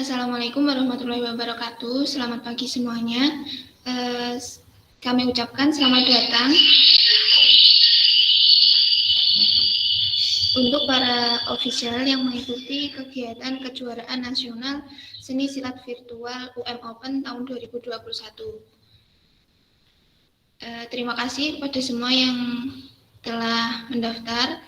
Assalamualaikum warahmatullahi wabarakatuh. Selamat pagi semuanya. Kami ucapkan selamat datang untuk para ofisial yang mengikuti kegiatan kejuaraan nasional seni silat virtual UM Open tahun 2021. Terima kasih kepada semua yang telah mendaftar.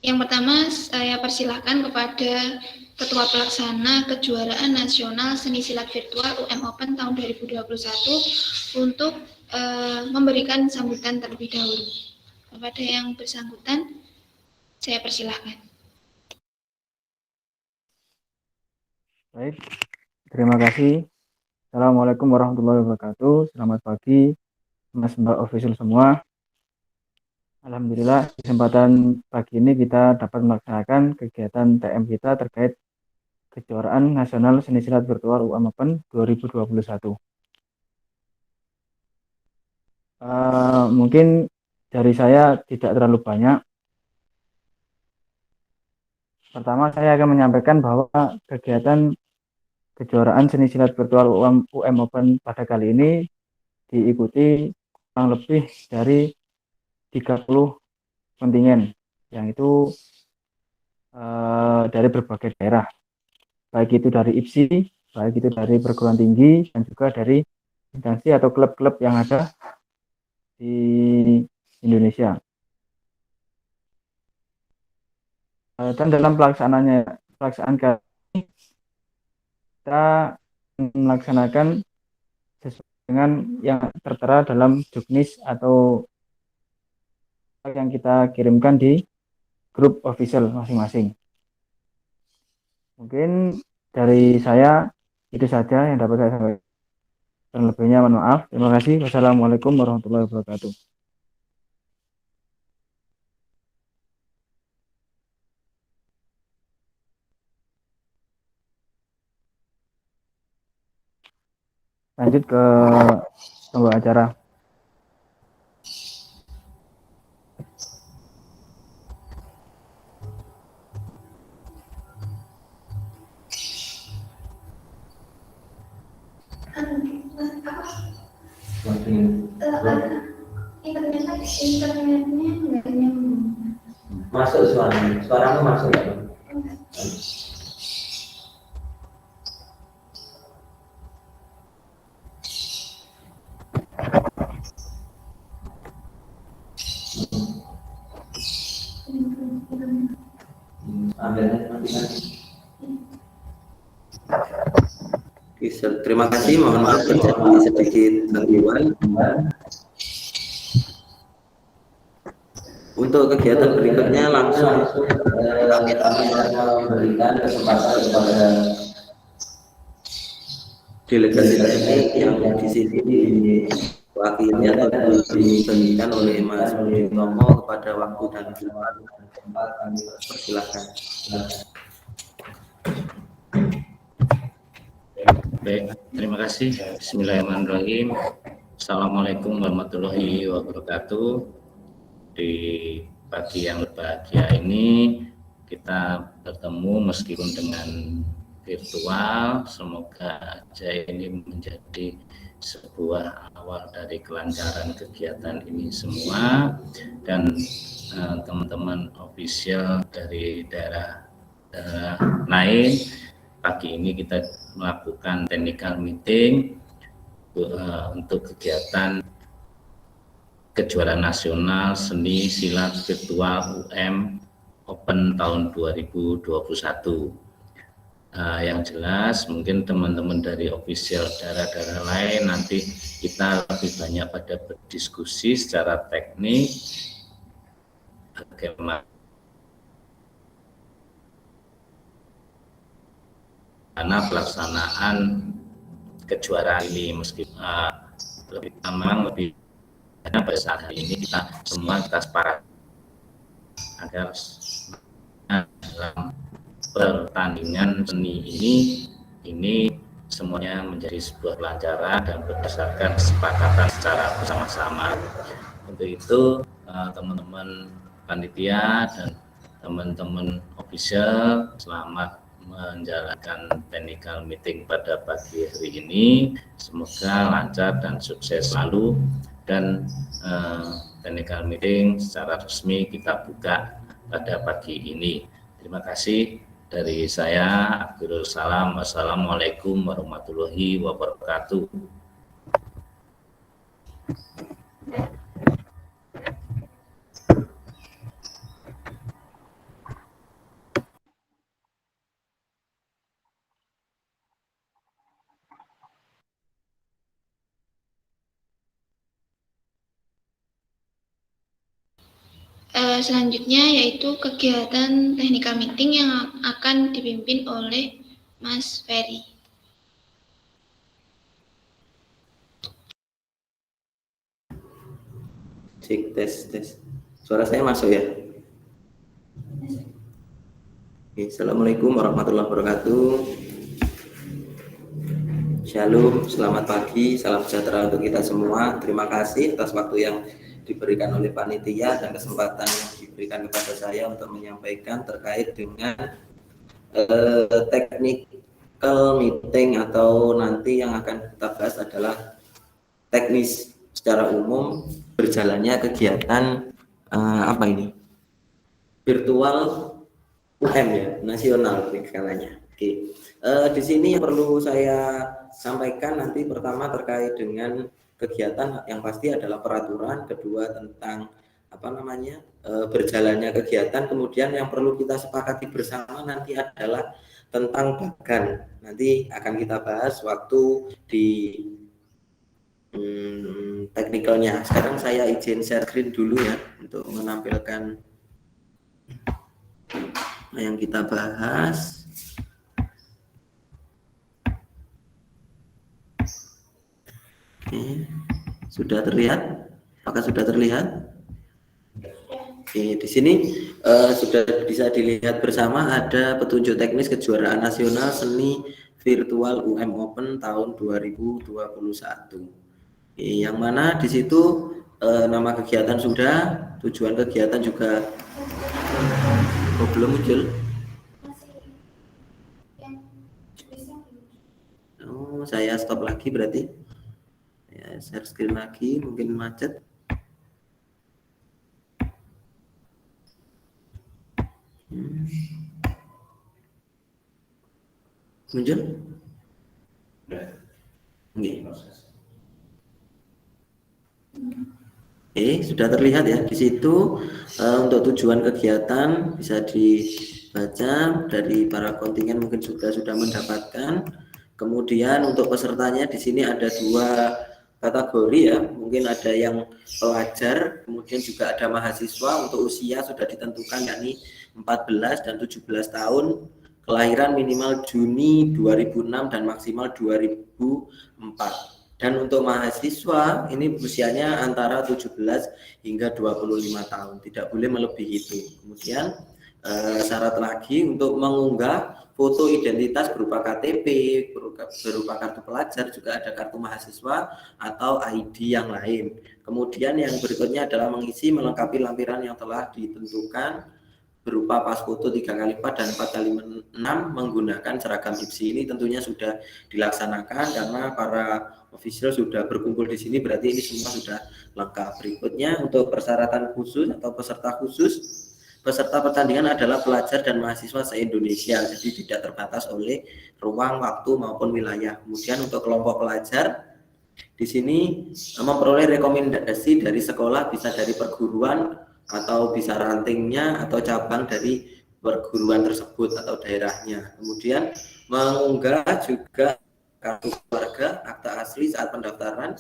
Yang pertama saya persilahkan kepada Ketua Pelaksana Kejuaraan Nasional Seni Silat Virtual UM Open tahun 2021 untuk memberikan sambutan terlebih dahulu. Kepada yang bersangkutan, saya persilahkan. Baik, terima kasih. Assalamualaikum warahmatullahi wabarakatuh. Selamat pagi, Mas Mbak official semua. Alhamdulillah, kesempatan pagi ini kita dapat melaksanakan kegiatan TM kita terkait Kejuaraan Nasional Seni Silat Virtual UM Open 2021. Mungkin dari saya tidak terlalu banyak. Pertama, saya akan menyampaikan bahwa kegiatan Kejuaraan Seni Silat Virtual UM Open pada kali ini diikuti kurang lebih dari 30 kontingen yang itu dari berbagai daerah, baik itu dari IPSI, baik itu dari perguruan tinggi, dan juga dari instansi atau klub-klub yang ada di Indonesia. Dan dalam pelaksanaan kali ini kita melaksanakan sesuai dengan yang tertera dalam juknis atau yang kita kirimkan di grup official masing-masing. Mungkin dari saya itu saja yang dapat saya sampaikan. Dan lebihnya mohon maaf. Terima kasih. Wassalamualaikum warahmatullahi wabarakatuh. Lanjut ke pembawa acara. Internetnya masuk suaramu masuk ya? Terima kasih, mohon maaf terjadi sedikit gangguan. Untuk kegiatan berikutnya langsung kami memberikan kesempatan kepada delegasi teknik yang di sini diwakili atau dibagikan oleh Mas Budi Tomo kepada waktu dan tempat. Kami persilahkan. Baik, terima kasih. Bismillahirrahmanirrahim. Assalamualaikum warahmatullahi wabarakatuh. Di pagi yang berbahagia ini kita bertemu meskipun dengan virtual. Semoga aja ini menjadi sebuah awal dari kelancaran kegiatan ini semua, dan teman-teman official dari daerah lain. Pagi ini kita melakukan technical meeting untuk kegiatan Kejuaraan Nasional Seni Silat Virtual UM Open tahun 2021. Yang jelas mungkin teman-teman dari official daerah-daerah lain nanti kita lebih banyak pada berdiskusi secara teknik bagaimana pelaksanaan kejuaraan ini, meskipun lebih pada saat hari ini kita semua sepakat agar dalam pertandingan seni ini semuanya menjadi sebuah kelancaran dan berdasarkan kesepakatan secara bersama-sama. Untuk itu teman-teman panitia dan teman-teman official, selamat menjalankan technical meeting pada pagi hari ini. Semoga lancar dan sukses selalu, dan technical meeting secara resmi kita buka pada pagi ini. Terima kasih dari saya, Abdul Salam. Wassalamualaikum warahmatullahi wabarakatuh. Selanjutnya yaitu kegiatan technical meeting yang akan dipimpin oleh Mas Ferry. Cek, tes. Suara saya masuk ya? Oke, Assalamualaikum warahmatullahi wabarakatuh. Shalom, selamat pagi, salam sejahtera untuk kita semua. Terima kasih atas waktu yang diberikan oleh panitia dan kesempatan yang diberikan kepada saya untuk menyampaikan terkait dengan technical meeting, atau nanti yang akan kita bahas adalah teknis secara umum berjalannya kegiatan virtual UM ya, nasional skalanya. Oke. Di sini yang perlu saya sampaikan nanti pertama terkait dengan kegiatan yang pasti adalah peraturan, kedua tentang berjalannya kegiatan, kemudian yang perlu kita sepakati bersama nanti adalah tentang bagan. Nanti akan kita bahas waktu di teknikalnya. Sekarang saya izin share screen dulu ya untuk menampilkan yang kita bahas. Oke, sudah terlihat? Apakah sudah terlihat? Oke, di sini sudah bisa dilihat bersama ada petunjuk teknis kejuaraan nasional seni virtual UM Open tahun 2021. Yang mana di situ nama kegiatan sudah, tujuan kegiatan juga belum muncul. Oh, saya stop lagi berarti. Ya, share screen lagi, mungkin macet. Muncul? Sudah terlihat ya di situ. Untuk tujuan kegiatan bisa dibaca dari para kontingen, mungkin sudah mendapatkan. Kemudian untuk pesertanya di sini ada dua kategori ya, mungkin ada yang pelajar, kemudian juga ada mahasiswa. Untuk usia sudah ditentukan yakni 14 dan 17 tahun, kelahiran minimal Juni 2006 dan maksimal 2004. Dan untuk mahasiswa ini usianya antara 17 hingga 25 tahun, tidak boleh melebihi itu. Kemudian syarat lagi untuk mengunggah foto identitas berupa KTP, berupa kartu pelajar, juga ada kartu mahasiswa atau ID yang lain. Kemudian yang berikutnya adalah mengisi melengkapi lampiran yang telah ditentukan berupa pas foto 3x4 dan 4x6 menggunakan seragam IPSI. Ini tentunya sudah dilaksanakan karena para official sudah berkumpul di sini, berarti ini semua sudah lengkap. Berikutnya untuk persyaratan khusus atau peserta khusus, peserta pertandingan adalah pelajar dan mahasiswa se-Indonesia, jadi tidak terbatas oleh ruang, waktu maupun wilayah. Kemudian untuk kelompok pelajar di sini memperoleh rekomendasi dari sekolah, bisa dari perguruan atau bisa rantingnya atau cabang dari perguruan tersebut atau daerahnya. Kemudian mengunggah juga kartu keluarga, akta asli saat pendaftaran,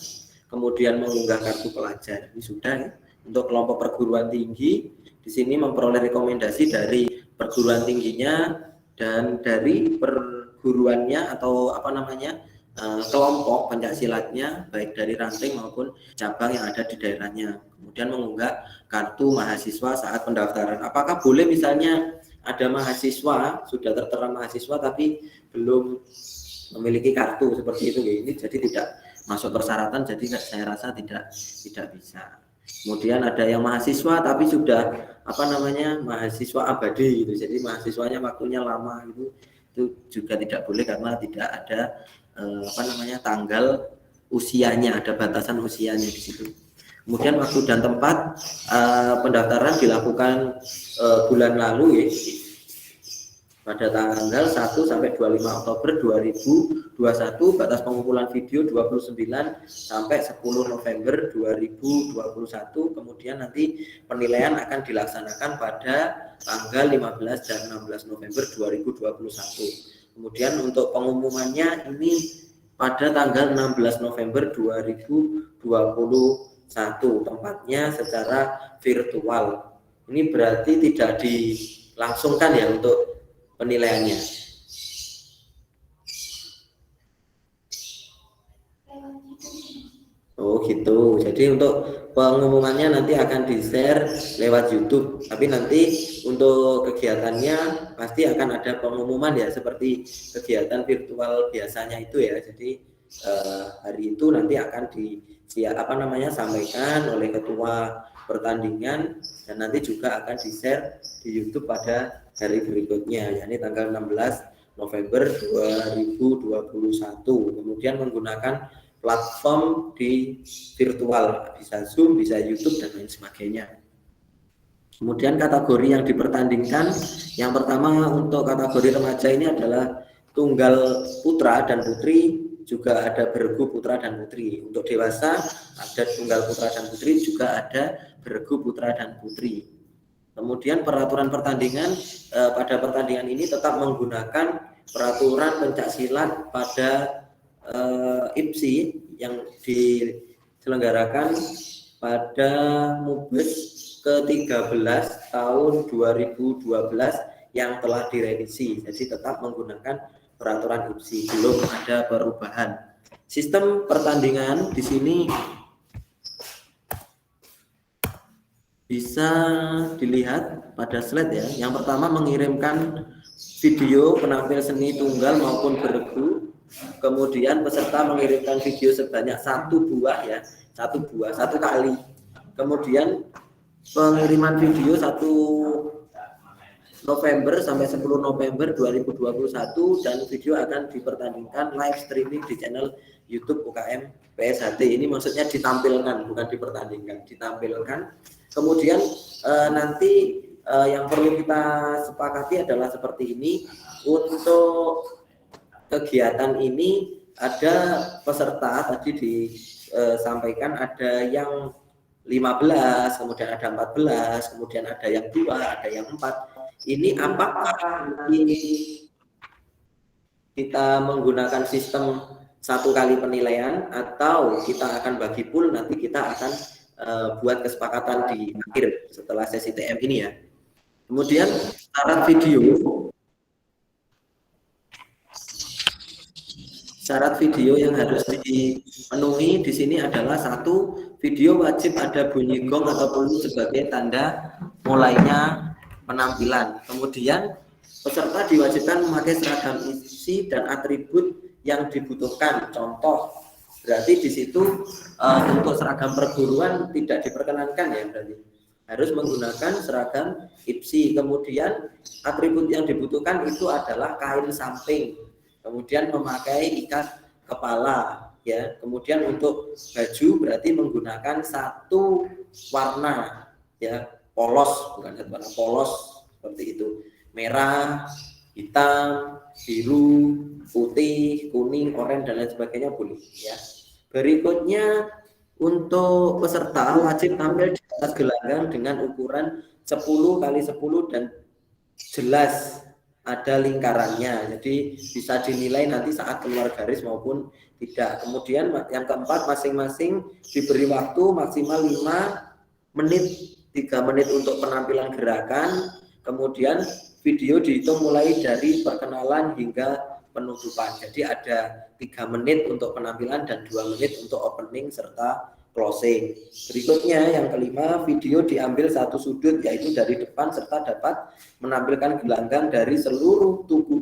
kemudian mengunggah kartu pelajar. Ini sudah ya. Untuk kelompok perguruan tinggi di sini memperoleh rekomendasi dari perguruan tingginya dan dari perguruannya atau kelompok pencaksilatnya, baik dari ranting maupun cabang yang ada di daerahnya. Kemudian mengunggah kartu mahasiswa saat pendaftaran. Apakah boleh misalnya ada mahasiswa, sudah tertera mahasiswa tapi belum memiliki kartu seperti itu. Ini jadi tidak masuk persyaratan, jadi saya rasa tidak bisa. Kemudian ada yang mahasiswa tapi sudah mahasiswa abadi gitu, jadi mahasiswanya waktunya lama itu juga tidak boleh karena tidak ada tanggal usianya, ada batasan usianya di situ. Kemudian waktu dan tempat pendaftaran dilakukan bulan lalu ya, pada tanggal 1 sampai 25 Oktober 2021, batas pengumpulan video 29 sampai 10 November 2021. Kemudian nanti penilaian akan dilaksanakan pada tanggal 15 dan 16 November 2021. Kemudian untuk pengumumannya ini pada tanggal 16 November 2021, tempatnya secara virtual. Ini berarti tidak dilangsungkan ya untuk penilaiannya. Oh gitu. Jadi untuk pengumumannya nanti akan di-share lewat YouTube. Tapi nanti untuk kegiatannya pasti akan ada pengumuman ya, seperti kegiatan virtual biasanya itu ya. Jadi hari itu nanti akan sampaikan oleh ketua pertandingan, dan nanti juga akan di-share di YouTube pada hari berikutnya, yakni tanggal 16 November 2021. Kemudian menggunakan platform di virtual, bisa Zoom, bisa YouTube, dan lain sebagainya. Kemudian kategori yang dipertandingkan, yang pertama untuk kategori remaja ini adalah tunggal putra dan putri, juga ada bergu putra dan putri. Untuk dewasa ada tunggal putra dan putri, juga ada bergu putra dan putri. Kemudian peraturan pertandingan, pada pertandingan ini tetap menggunakan peraturan pencak silat pada IPSI yang diselenggarakan pada Mubes ke-13 tahun 2012 yang telah direvisi. Jadi tetap menggunakan peraturan IPSI, belum ada perubahan. Sistem pertandingan di sini bisa dilihat pada slide ya. Yang pertama mengirimkan video penampil seni tunggal maupun bergu. Kemudian peserta mengirimkan video sebanyak satu kali. Kemudian pengiriman video 1 November sampai 10 November 2021, dan video akan dipertandingkan live streaming di channel YouTube UKM PSHT. Ini maksudnya ditampilkan, bukan dipertandingkan, ditampilkan. Kemudian nanti yang perlu kita sepakati adalah seperti ini. Untuk kegiatan ini ada peserta tadi disampaikan, ada yang 15, kemudian ada 14, kemudian ada yang 2, ada yang 4. Ini apakah kita menggunakan sistem satu kali penilaian atau kita akan bagi pool, nanti kita akan buat kesepakatan di akhir setelah sesi TM ini ya. Kemudian syarat video yang harus dipenuhi di sini adalah: 1, video wajib ada bunyi gong atau peluit sebagai tanda mulainya penampilan. Kemudian peserta diwajibkan memakai seragam isi dan atribut yang dibutuhkan. Contoh, berarti di situ untuk seragam perguruan tidak diperkenankan ya, berarti harus menggunakan seragam IPSI. Kemudian atribut yang dibutuhkan itu adalah kain samping, kemudian memakai ikat kepala ya. Kemudian untuk baju berarti menggunakan satu warna ya, polos, bukan warna polos seperti itu, merah, hitam, biru, putih, kuning, oranye, dan lain sebagainya boleh ya. Berikutnya, untuk peserta wajib tampil di atas gelanggang dengan ukuran 10 x 10 dan jelas ada lingkarannya, jadi bisa dinilai nanti saat keluar garis maupun tidak. Kemudian yang keempat, masing-masing diberi waktu maksimal 5 menit, 3 menit untuk penampilan gerakan. Kemudian video dihitung mulai dari perkenalan hingga penutupan. Jadi ada 3 menit untuk penampilan dan 2 menit untuk opening serta closing. Berikutnya yang kelima, video diambil satu sudut, yaitu dari depan, serta dapat menampilkan gelanggang dari seluruh tubuh.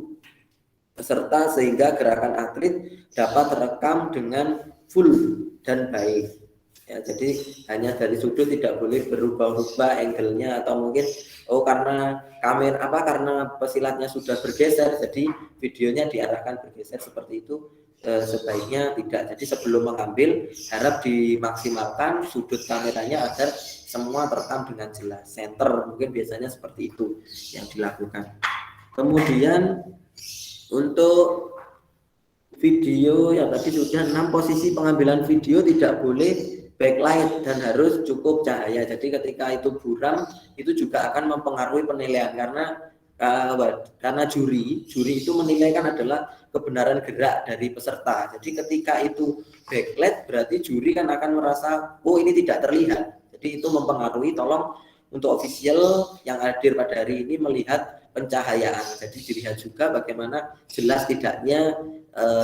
peserta sehingga gerakan atlet dapat terekam dengan full dan baik. Ya, jadi hanya dari sudut, tidak boleh berubah-ubah angle-nya, atau mungkin karena karena pesilatnya sudah bergeser jadi videonya diarahkan bergeser, seperti itu sebaiknya tidak. Jadi sebelum mengambil harap dimaksimalkan sudut kameranya agar semua terekam dengan jelas. Center mungkin biasanya seperti itu yang dilakukan. Kemudian untuk video yang tadi sudah 6 posisi pengambilan video tidak boleh backlight dan harus cukup cahaya. Jadi ketika itu buram itu juga akan mempengaruhi penilaian karena juri itu menilai kan adalah kebenaran gerak dari peserta. Jadi ketika itu backlight berarti juri kan akan merasa ini tidak terlihat. Jadi itu mempengaruhi. Tolong untuk official yang hadir pada hari ini melihat pencahayaan. Jadi dilihat juga bagaimana jelas tidaknya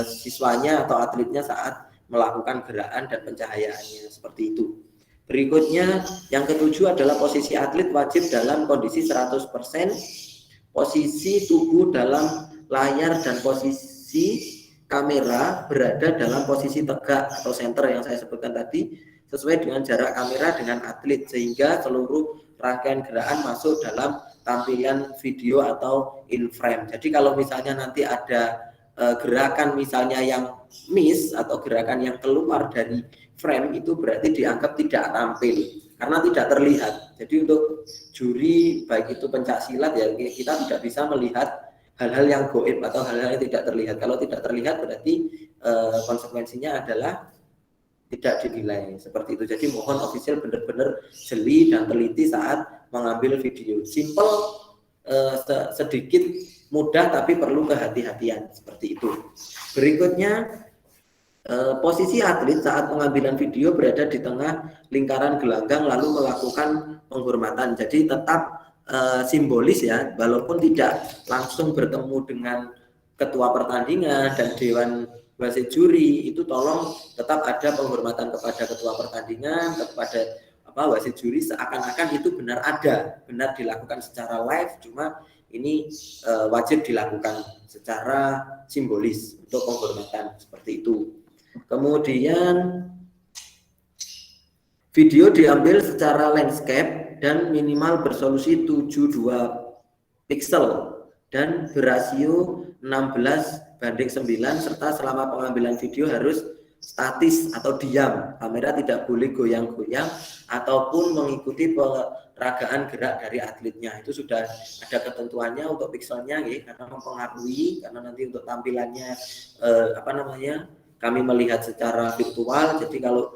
siswanya atau atletnya saat melakukan gerakan dan pencahayaannya, seperti itu. Berikutnya yang ketujuh adalah posisi atlet wajib dalam kondisi 100%, posisi tubuh dalam layar dan posisi kamera berada dalam posisi tegak atau center yang saya sebutkan tadi, sesuai dengan jarak kamera dengan atlet sehingga seluruh rangkaian gerakan masuk dalam tampilan video atau in frame. Jadi kalau misalnya nanti ada gerakan misalnya yang miss atau gerakan yang keluar dari frame, itu berarti dianggap tidak tampil karena tidak terlihat. Jadi untuk juri baik itu pencak silat ya, kita tidak bisa melihat hal-hal yang goib atau hal-hal yang tidak terlihat. Kalau tidak terlihat berarti konsekuensinya adalah tidak dinilai, seperti itu. Jadi mohon official benar-benar jeli dan teliti saat mengambil video. Simple, sedikit mudah tapi perlu kehati-hatian, seperti itu. Berikutnya posisi atlet saat pengambilan video berada di tengah lingkaran gelanggang lalu melakukan penghormatan. Jadi tetap simbolis ya, walaupun tidak langsung bertemu dengan ketua pertandingan dan dewan wasit juri, itu tolong tetap ada penghormatan kepada ketua pertandingan, kepada wasit juri, seakan-akan itu benar dilakukan secara live, cuma ini wajib dilakukan secara simbolis untuk penghormatan, seperti itu. Kemudian video diambil secara landscape dan minimal bersolusi 72 pixel dan berasio 16:9, serta selama pengambilan video harus statis atau diam. Kamera tidak boleh goyang-goyang ataupun mengikuti peragaan gerak dari atletnya. Itu sudah ada ketentuannya untuk pixelnya ya, karena mempengaruhi, karena nanti untuk tampilannya kami melihat secara virtual. Jadi kalau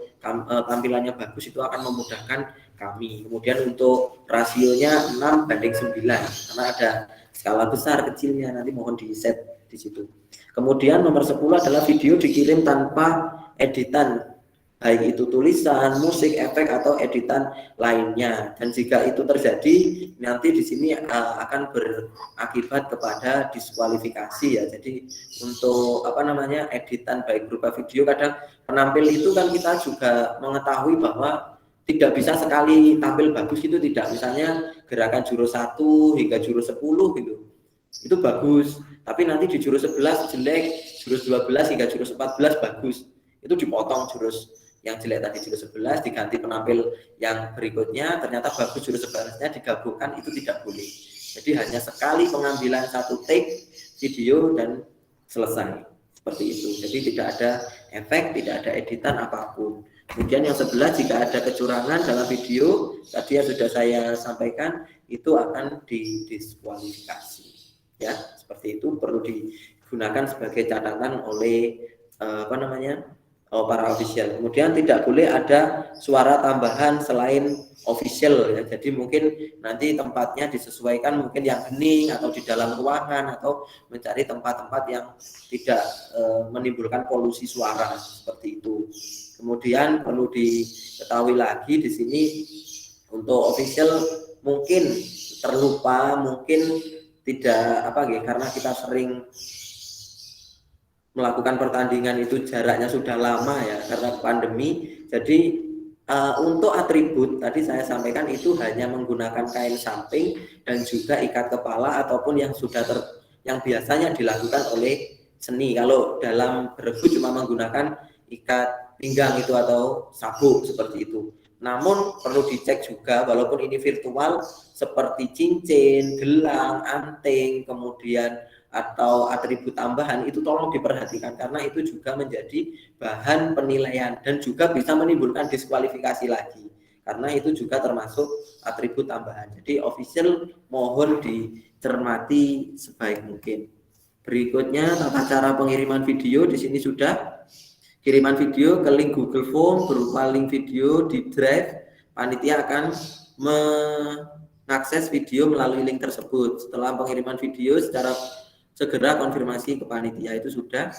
tampilannya bagus itu akan memudahkan kami. Kemudian untuk rasionya 6:9 karena ada skala besar kecilnya, nanti mohon di set di situ. Kemudian nomor 10 adalah video dikirim tanpa editan, baik itu tulisan, musik, efek atau editan lainnya. Dan jika itu terjadi, nanti di sini akan berakibat kepada diskualifikasi ya. Jadi untuk editan baik berupa video, kadang penampil itu kan kita juga mengetahui bahwa tidak bisa sekali tampil bagus, itu tidak. Misalnya gerakan jurus 1 hingga jurus 10 gitu, itu bagus, tapi nanti di jurus 11 jelek, jurus 12 hingga jurus 14 bagus, itu dipotong jurus yang jelek tadi jurus 11 diganti penampil yang berikutnya, ternyata bagus jurus 11-nya digabungkan, itu tidak boleh. Jadi hanya sekali pengambilan satu take video dan selesai, seperti itu. Jadi tidak ada efek, tidak ada editan apapun. Kemudian yang 11, jika ada kecurangan dalam video tadi yang sudah saya sampaikan, itu akan didiskualifikasi. Ya, seperti itu, perlu digunakan sebagai catatan oleh para official. Kemudian tidak boleh ada suara tambahan selain official ya. Jadi mungkin nanti tempatnya disesuaikan, mungkin yang hening atau di dalam ruangan, atau mencari tempat-tempat yang tidak menimbulkan polusi suara, seperti itu. Kemudian perlu diketahui lagi di sini untuk official mungkin terlupa, mungkin tidak karena kita sering melakukan pertandingan itu jaraknya sudah lama ya karena pandemi. Jadi untuk atribut tadi saya sampaikan itu hanya menggunakan kain samping dan juga ikat kepala ataupun yang yang biasanya dilakukan oleh seni. Kalau dalam beregu cuma menggunakan ikat pinggang itu atau sabuk seperti itu. Namun perlu dicek juga, walaupun ini virtual, seperti cincin, gelang, anting, kemudian atau atribut tambahan itu tolong diperhatikan, karena itu juga menjadi bahan penilaian dan juga bisa menimbulkan diskualifikasi lagi, karena itu juga termasuk atribut tambahan. Jadi official mohon dicermati sebaik mungkin. Berikutnya tata cara pengiriman video. Di sini sudah kiriman video ke link Google Form berupa link video di drive. Panitia akan mengakses video melalui link tersebut. Setelah pengiriman video secara segera konfirmasi ke panitia, itu sudah.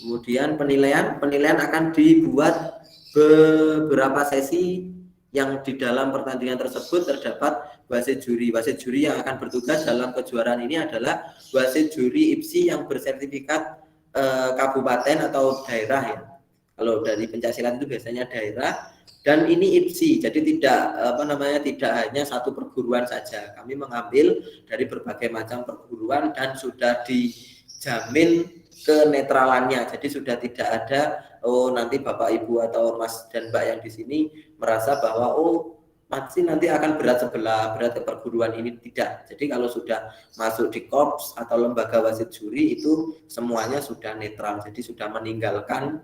Kemudian penilaian akan dibuat beberapa sesi yang di dalam pertandingan tersebut terdapat wasit juri. Wasit juri yang akan bertugas dalam kejuaraan ini adalah wasit juri IPSI yang bersertifikat kabupaten atau daerah ya. Kalau dari pencaksilat itu biasanya daerah, dan ini IPSI, jadi tidak hanya satu perguruan saja. Kami mengambil dari berbagai macam perguruan dan sudah dijamin kenetralannya. Jadi sudah tidak ada nanti Bapak Ibu atau Mas dan Mbak yang di sini merasa bahwa pasti nanti akan berat sebelah, berat ke perguruan ini. Tidak. Jadi kalau sudah masuk di korps atau lembaga wasit juri itu semuanya sudah netral. Jadi sudah meninggalkan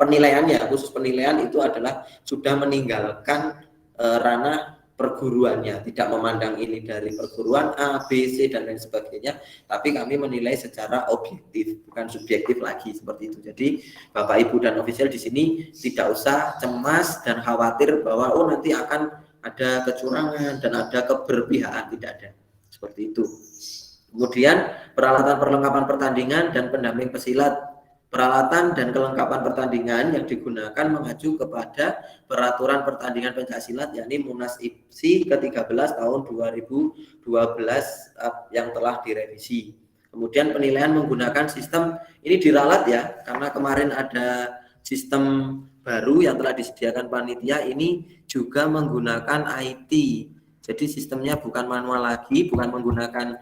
penilaiannya, khusus penilaian itu adalah sudah meninggalkan ranah perguruannya, tidak memandang ini dari perguruan A, B, C dan lain sebagainya, tapi kami menilai secara objektif, bukan subjektif lagi seperti itu. Jadi Bapak Ibu dan official di sini tidak usah cemas dan khawatir bahwa nanti akan ada kecurangan dan ada keberpihakan, tidak ada seperti itu. Kemudian peralatan perlengkapan pertandingan dan pendamping pesilat. Peralatan dan kelengkapan pertandingan yang digunakan mengacu kepada peraturan pertandingan pencaksilat, yakni Munas IPSI ke-13 tahun 2012 yang telah direvisi. Kemudian penilaian menggunakan sistem ini diralat ya, karena kemarin ada sistem baru yang telah disediakan panitia, ini juga menggunakan IT. Jadi sistemnya bukan manual lagi, bukan menggunakan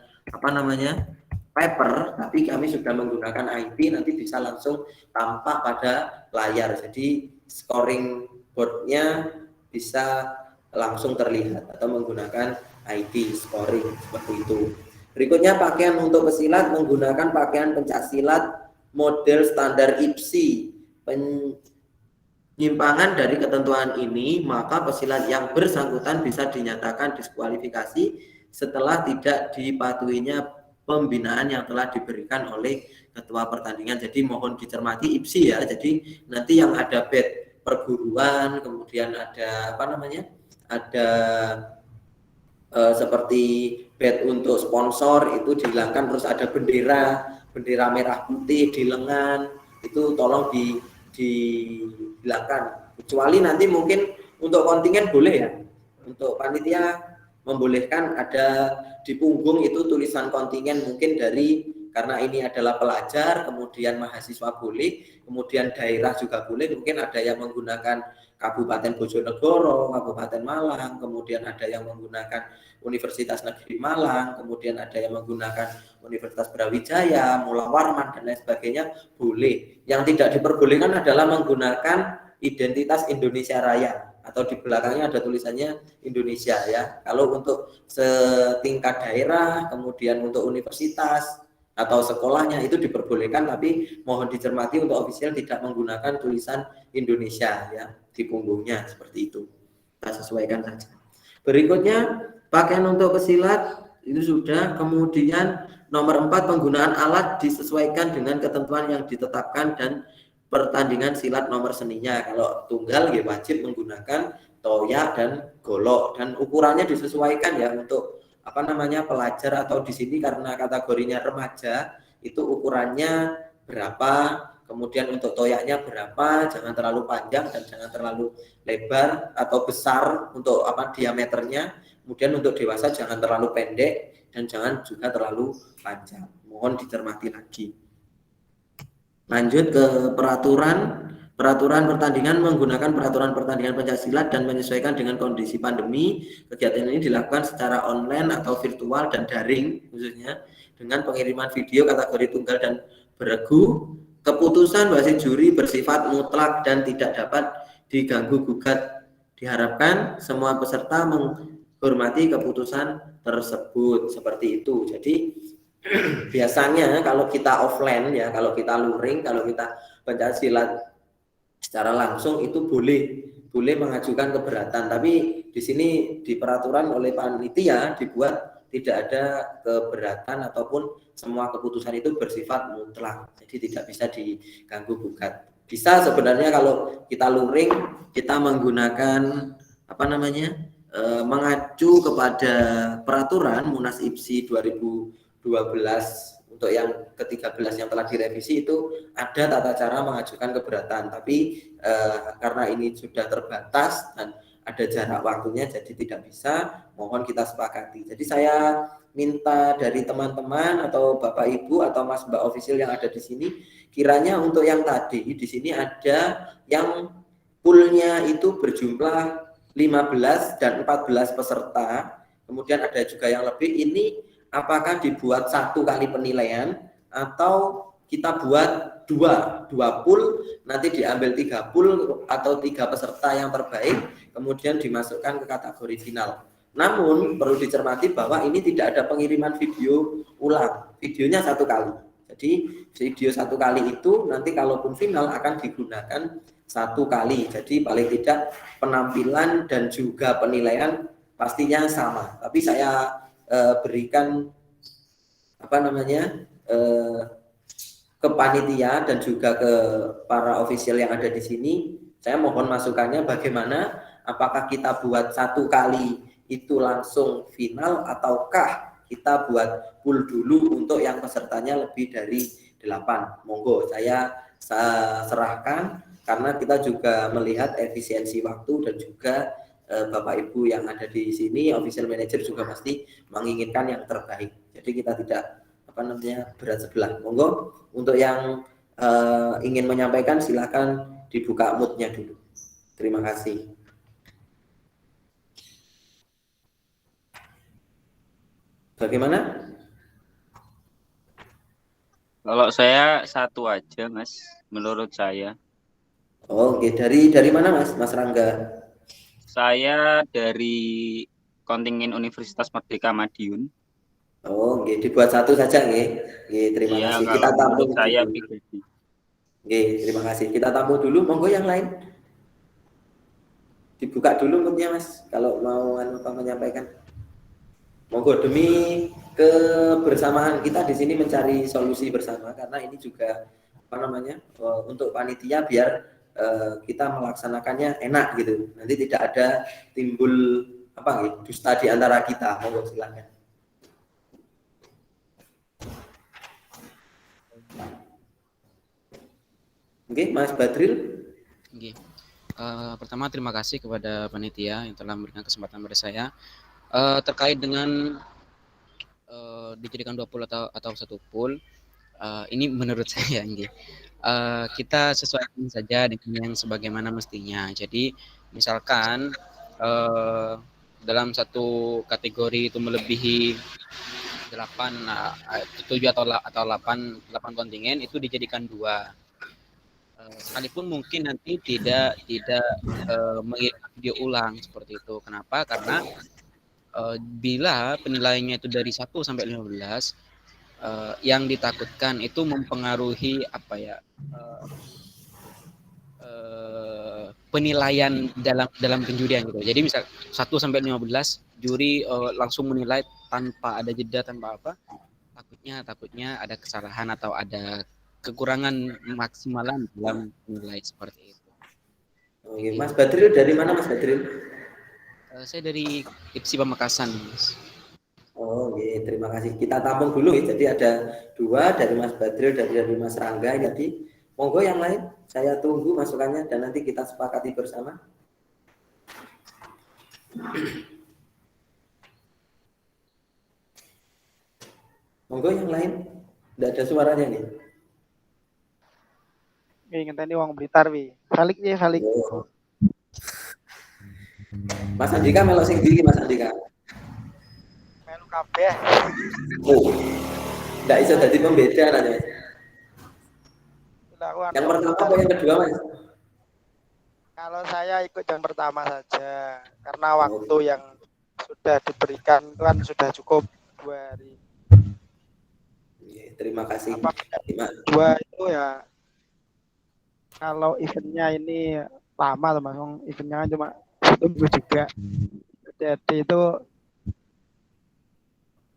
paper, tapi kami sudah menggunakan IT, nanti bisa langsung tampak pada layar. Jadi scoring boardnya bisa langsung terlihat atau menggunakan IT scoring seperti itu. Berikutnya pakaian untuk pesilat menggunakan pakaian pencaksilat model standar IPSI. Penyimpangan dari ketentuan ini, maka pesilat yang bersangkutan bisa dinyatakan diskualifikasi setelah tidak dipatuhinya pembinaan yang telah diberikan oleh ketua pertandingan. Jadi mohon dicermati IPSI ya. Jadi nanti yang ada badge perguruan, kemudian ada ada seperti badge untuk sponsor itu dihilangkan, terus ada bendera merah putih di lengan itu tolong dihilangkan. Kecuali nanti mungkin untuk kontingen boleh ya. Untuk panitia membolehkan ada di punggung itu tulisan kontingen, mungkin karena ini adalah pelajar, kemudian mahasiswa boleh, kemudian daerah juga boleh, mungkin ada yang menggunakan Kabupaten Bojonegoro, Kabupaten Malang, kemudian ada yang menggunakan Universitas Negeri Malang, kemudian ada yang menggunakan Universitas Brawijaya, Mula Warman dan lain sebagainya, boleh. Yang tidak diperbolehkan adalah menggunakan identitas Indonesia Raya, atau di belakangnya ada tulisannya Indonesia ya. Kalau untuk setingkat daerah, kemudian untuk universitas atau sekolahnya itu diperbolehkan, tapi mohon dicermati untuk official tidak menggunakan tulisan Indonesia ya di punggungnya seperti itu. Kita sesuaikan saja. Berikutnya pakaian untuk pesilat itu sudah. Kemudian nomor 4, penggunaan alat disesuaikan dengan ketentuan yang ditetapkan dan pertandingan silat nomor seninya. Kalau tunggal ya wajib menggunakan toya dan golok, dan ukurannya disesuaikan ya untuk pelajar atau di sini karena kategorinya remaja itu ukurannya berapa, kemudian untuk toyaknya berapa, jangan terlalu panjang dan jangan terlalu lebar atau besar untuk diameternya. Kemudian untuk dewasa jangan terlalu pendek dan jangan juga terlalu panjang. Mohon dicermati lagi. Lanjut ke peraturan pertandingan menggunakan peraturan pertandingan pencaksilat dan menyesuaikan dengan kondisi pandemi. Kegiatan ini dilakukan secara online atau virtual dan daring khususnya. dengan pengiriman video kategori tunggal dan beregu. Keputusan wasit juri bersifat mutlak dan tidak dapat diganggu gugat. Diharapkan semua peserta menghormati keputusan tersebut. Seperti itu. Jadi biasanya kalau kita offline ya, kalau kita luring, kalau kita pencaksilat secara langsung itu boleh mengajukan keberatan, tapi di sini di peraturan oleh panitia dibuat tidak ada keberatan ataupun semua keputusan itu bersifat mutlak, jadi tidak bisa diganggu gugat. Bisa sebenarnya kalau kita luring, kita menggunakan mengacu kepada peraturan Munas IPSI 2012 untuk yang ke-13 yang telah direvisi itu ada tata cara mengajukan keberatan, tapi karena ini sudah terbatas dan ada jarak waktunya jadi tidak bisa, mohon kita sepakati. Jadi saya minta dari teman-teman atau Bapak Ibu atau Mas Mbak official yang ada di sini, kiranya untuk yang tadi di sini ada yang poolnya itu berjumlah 15 dan 14 peserta, kemudian ada juga yang lebih, ini apakah dibuat 1 kali penilaian atau kita buat dua pool, nanti diambil 3 pool atau 3 peserta yang terbaik kemudian dimasukkan ke kategori final. Namun perlu dicermati bahwa ini tidak ada pengiriman video ulang, videonya 1 kali. Jadi video 1 kali itu nanti kalaupun final akan digunakan 1 kali. Jadi paling tidak penampilan dan juga penilaian pastinya sama. Tapi saya berikan ke panitia dan juga ke para official yang ada di sini, saya mohon masukannya bagaimana, apakah kita buat 1 kali itu langsung final ataukah kita buat pool dulu untuk yang pesertanya lebih dari 8. Monggo saya serahkan karena kita juga melihat efisiensi waktu dan juga Bapak Ibu yang ada di sini, official manager juga pasti menginginkan yang terbaik. Jadi kita tidak berat sebelah. Monggo untuk yang ingin menyampaikan silakan dibuka mood-nya dulu. Terima kasih. Bagaimana? Kalau saya 1 aja, Mas, menurut saya. Oh, oke. Dari mana, Mas? Mas Rangga? Saya dari kontingen Universitas Merdeka Madiun. Oh, oke. Dibuat 1 saja, nggih. Nggih, terima kasih. Kita tampung saya dulu. Nggih, terima kasih. Kita tampung dulu. Monggo yang lain. Dibuka dulu mood-nya, Mas, kalau mau menyampaikan. Monggo, demi kebersamaan kita di sini mencari solusi bersama karena ini juga untuk panitia biar kita melaksanakannya enak gitu. Nanti tidak ada timbul dusta di antara kita. Monggo silakan. Oke, Mas Badril. Oke. Pertama terima kasih kepada panitia yang telah memberikan kesempatan pada saya. Terkait dengan dijadikan 2 pool atau 1 pool, ini menurut saya kita sesuaikan saja dengan yang sebagaimana mestinya. Jadi misalkan dalam 1 kategori itu melebihi 7 atau 8 kontingen itu dijadikan 2. Sekalipun mungkin nanti tidak mengirim video ulang seperti itu. Kenapa? Karena bila penilaiannya itu dari 1 sampai 15, yang ditakutkan itu mempengaruhi penilaian dalam penjurian gitu. Jadi misal 1 sampai 15 juri langsung menilai tanpa ada jeda, tanpa apa, takutnya ada kesalahan atau ada kekurangan maksimalan dalam menilai seperti itu. Oke, Mas Badril dari mana, Mas Badril? Saya dari IPSI Pamekasan, Mas. Oh, oke, terima kasih. Kita tampung dulu ya. Jadi ada 2 dari Mas Badril, dari Mas Rangga. Jadi monggo yang lain, saya tunggu masukannya dan nanti kita sepakati bersama. Monggo yang lain. Tidak ada suaranya nih. Ngenteni wong Blitar wi. Salik. Oh. Mas Andika melok sing ndi Mas Andika? Melu kabeh. Oh. Nggak bisa jadi pembeda nanti. Lah, aku Yang anu, pertama apa yang kedua Mas? kalau saya ikut yang pertama saja karena Oh, waktu yang sudah diberikan kan sudah cukup 2 hari. iya, terima kasih. Apa dua itu ya kalau eventnya ini lama teman, eventnya kan cuma 1 minggu juga. Jadi itu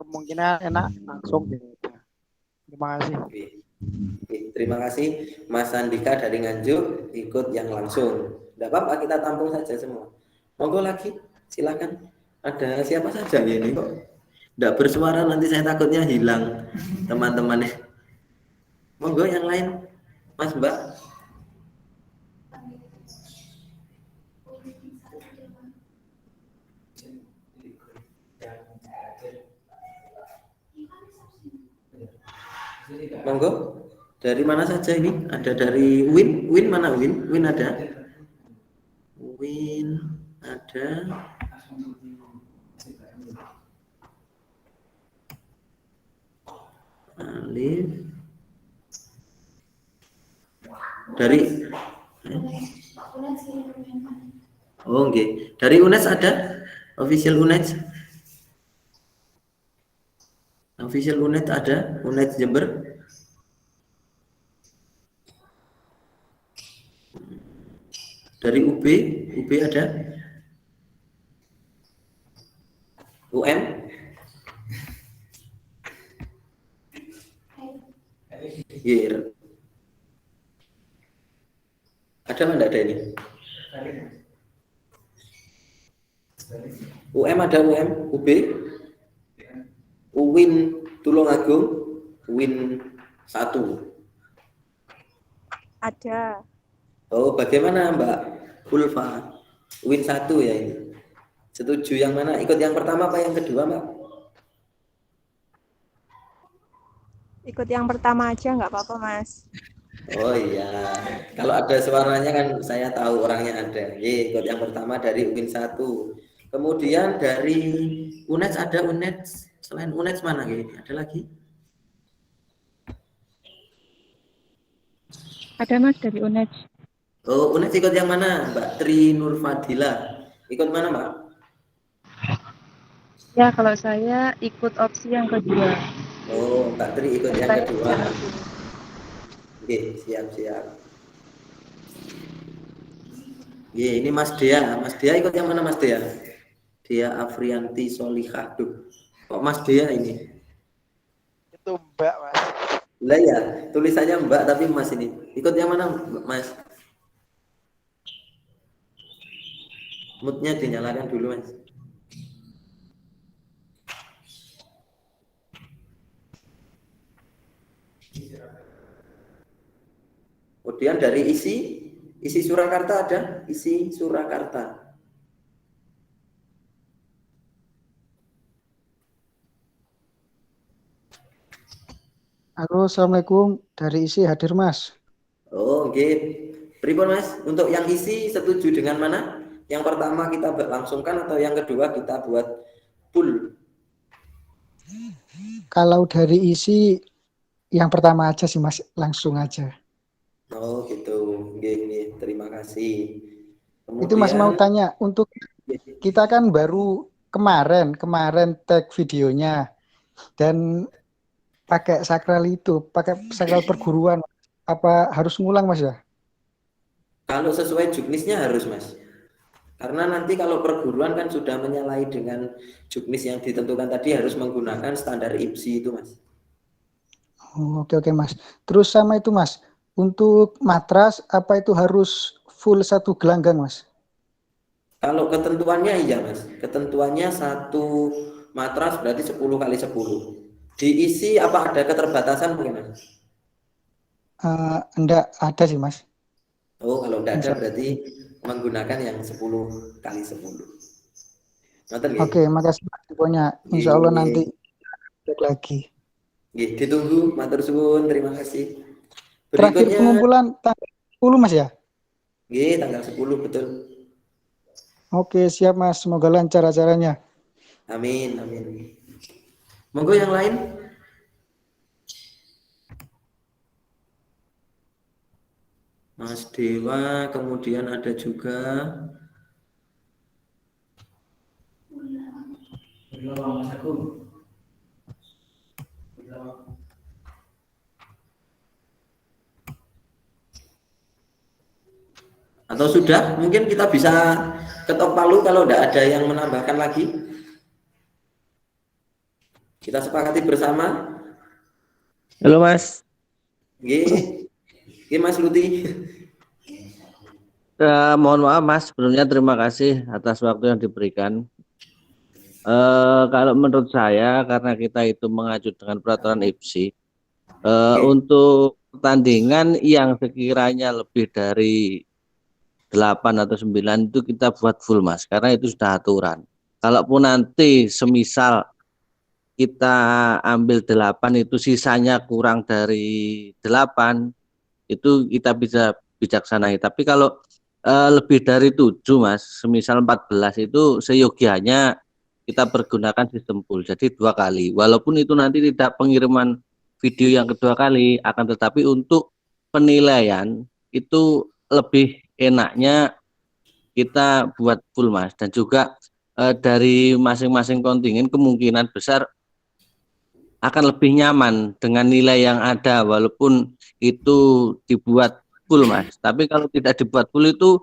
kemungkinan enak langsung gitu. Terima kasih. Oke. Oke, terima kasih Mas Andika dari Nganjuk ikut yang langsung. Tidak apa-apa, kita tampung saja semua. Monggo lagi, silakan. Ada siapa saja ya ini kok? Tidak bersuara nanti saya takutnya hilang teman-temannya. Monggo yang lain, Mas Mbak. Monggo. Dari mana saja ini? Ada dari Win. Win mana Win? Win ada? Win ada. Alif. Dari Oh, okay. Dari UNES ada? Official UNES? Official UNES ada? UNES Jember? Dari UB ada? UM? Iya. Ada enggak ada ini? UM ada UM? UB? UWIN Tulungagung? UWIN 1? Ada. Oh, bagaimana Mbak Ulfa? UWIN 1 ya ini. Setuju yang mana? Ikut yang pertama apa yang kedua, Mbak? Ikut yang pertama aja nggak apa-apa, Mas. Oh iya, kalau ada suaranya kan saya tahu orangnya ada. Ye, ikut yang pertama dari UIN 1. Kemudian dari UNES ada UNES. Selain UNES mana ini? Ada lagi? Ada, Mas, dari UNED. Oh, UNES ikut yang mana? Mbak Tri Nurfadila. Ikut mana, Mbak? Ya, kalau saya ikut opsi yang kedua. Oh, Mbak Tri ikut yang kedua. Oke, siap-siap. Ye, ini Mas Dea. Mas Dea ikut yang mana Mas Dea? Dea Afrianti Solihah. Duh, kok Mas Dea ini? Itu Mbak, Mas. Lah ya, tulisannya Mbak tapi Mas ini. Ikut yang mana Mas? Moodnya dinyalakan dulu Mas. Kemudian dari isi Surakarta ada? Isi Surakarta. Halo, Assalamualaikum. Dari isi hadir, Mas. Oh, oke. Pripun Mas? Untuk yang isi setuju dengan mana? Yang pertama kita berlangsungkan atau yang kedua kita buat pool? Kalau dari isi yang pertama aja sih, Mas. Langsung aja. Oh, gitu. Oke. Terima kasih. Itu Mas mau tanya, untuk kita kan baru kemarin tag videonya dan pakai sakral perguruan. Apa harus ngulang, Mas ya? Kalau sesuai juknisnya harus Mas. Karena nanti kalau perguruan kan sudah menyalahi dengan juknis yang ditentukan tadi harus menggunakan standar IPSI itu Mas. Oh, oke Mas. Terus sama itu Mas, untuk matras apa itu harus full 1 gelanggang Mas? Kalau ketentuannya iya Mas. Ketentuannya 1 matras berarti 10 kali 10. Diisi apa ada keterbatasan mungkin Mas? Enggak ada sih Mas. Oh, kalau enggak ada berarti menggunakan yang 10 kali 10. Oke, makasih Mas infonya. Insya Allah nanti cek lagi. Ditunggu, matur suwun, terima kasih. Terakhir pengumpulan tanggal 10 Mas ya? Tanggal 10 betul. Oke, siap Mas. Semoga lancar acaranya. Amin. Monggo yang lain. Mas Dewa, kemudian ada juga atau sudah, mungkin kita bisa ketok palu kalau tidak ada yang menambahkan lagi. Kita sepakati bersama. Halo Mas. Oke, Mas Luti. Mohon maaf Mas, sebelumnya terima kasih atas waktu yang diberikan. Kalau menurut saya, karena kita itu mengacu dengan peraturan IPSI, untuk pertandingan yang sekiranya lebih dari 8 atau 9 itu kita buat full Mas, karena itu sudah aturan. Kalaupun nanti semisal kita ambil 8 itu sisanya kurang dari 8, itu kita bisa bijaksanai. Tapi kalau lebih dari 7 Mas, semisal 14 itu seyogianya kita pergunakan sistem full, jadi 2 kali. Walaupun itu nanti tidak pengiriman video yang kedua kali, akan tetapi untuk penilaian itu lebih enaknya kita buat full Mas. Dan juga dari masing-masing kontingen kemungkinan besar akan lebih nyaman dengan nilai yang ada walaupun itu dibuat full Mas. Tapi kalau tidak dibuat full itu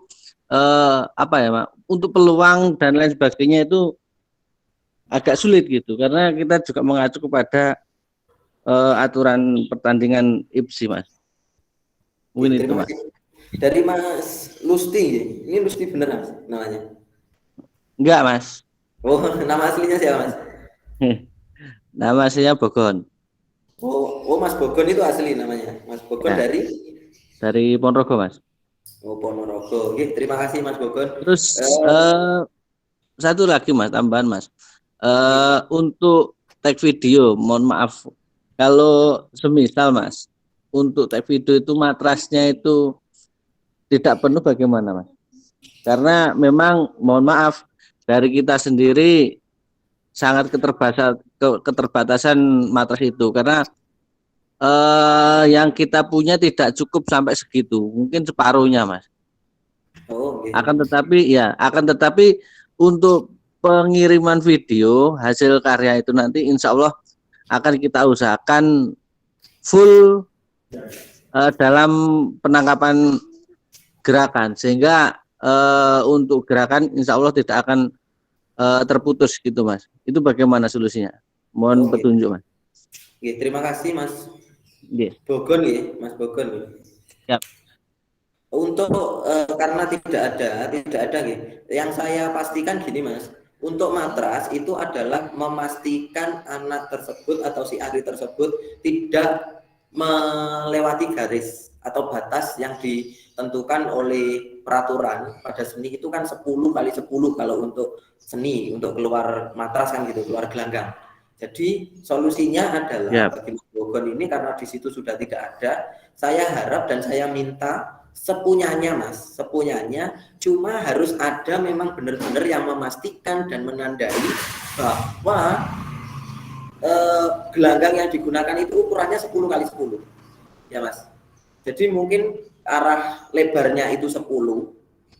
apa ya Mas, untuk peluang dan lain sebagainya itu agak sulit gitu, karena kita juga mengacu kepada aturan pertandingan IPSI Mas. Mungkin itu Mas. Dari Mas Lusti, ini Lusti bener Mas namanya? Enggak Mas. Oh, nama aslinya siapa Mas? Nama aslinya Bogon. Oh Mas Bogon itu asli namanya. Mas Bogon Ya. Dari Ponorogo Mas. Oh Ponorogo. Oke, terima kasih Mas Bogon. Terus satu lagi Mas, tambahan Mas. Untuk tag video, mohon maaf kalau semisal Mas, untuk tag video itu matrasnya itu tidak penuh, bagaimana Mas? Karena memang mohon maaf dari kita sendiri sangat keterbatasan matras itu, karena yang kita punya tidak cukup sampai segitu, mungkin separuhnya Mas. Oh, okay. Akan tetapi untuk pengiriman video hasil karya itu nanti insya Allah akan kita usahakan full dalam penangkapan gerakan, sehingga untuk gerakan insya Allah tidak akan terputus gitu Mas. Itu bagaimana solusinya? Mohon petunjuk Mas. Oke, terima kasih Mas Bogon ya, Mas Bogon. Yap. Untuk karena tidak ada gitu. Yang saya pastikan gini Mas, untuk matras itu adalah memastikan anak tersebut atau si atlet tersebut tidak melewati garis atau batas yang ditentukan oleh peraturan pada seni. Itu kan 10 kali 10 kalau untuk seni, untuk keluar matras kan gitu, keluar gelanggang. Jadi solusinya adalah bagi Bogon ini, karena di situ sudah tidak ada, saya harap dan saya minta sepunyanya Mas, sepunyanya, cuma harus ada memang benar-benar yang memastikan dan menandai bahwa gelanggang yang digunakan itu ukurannya 10 kali 10 ya Mas. Jadi mungkin arah lebarnya itu 10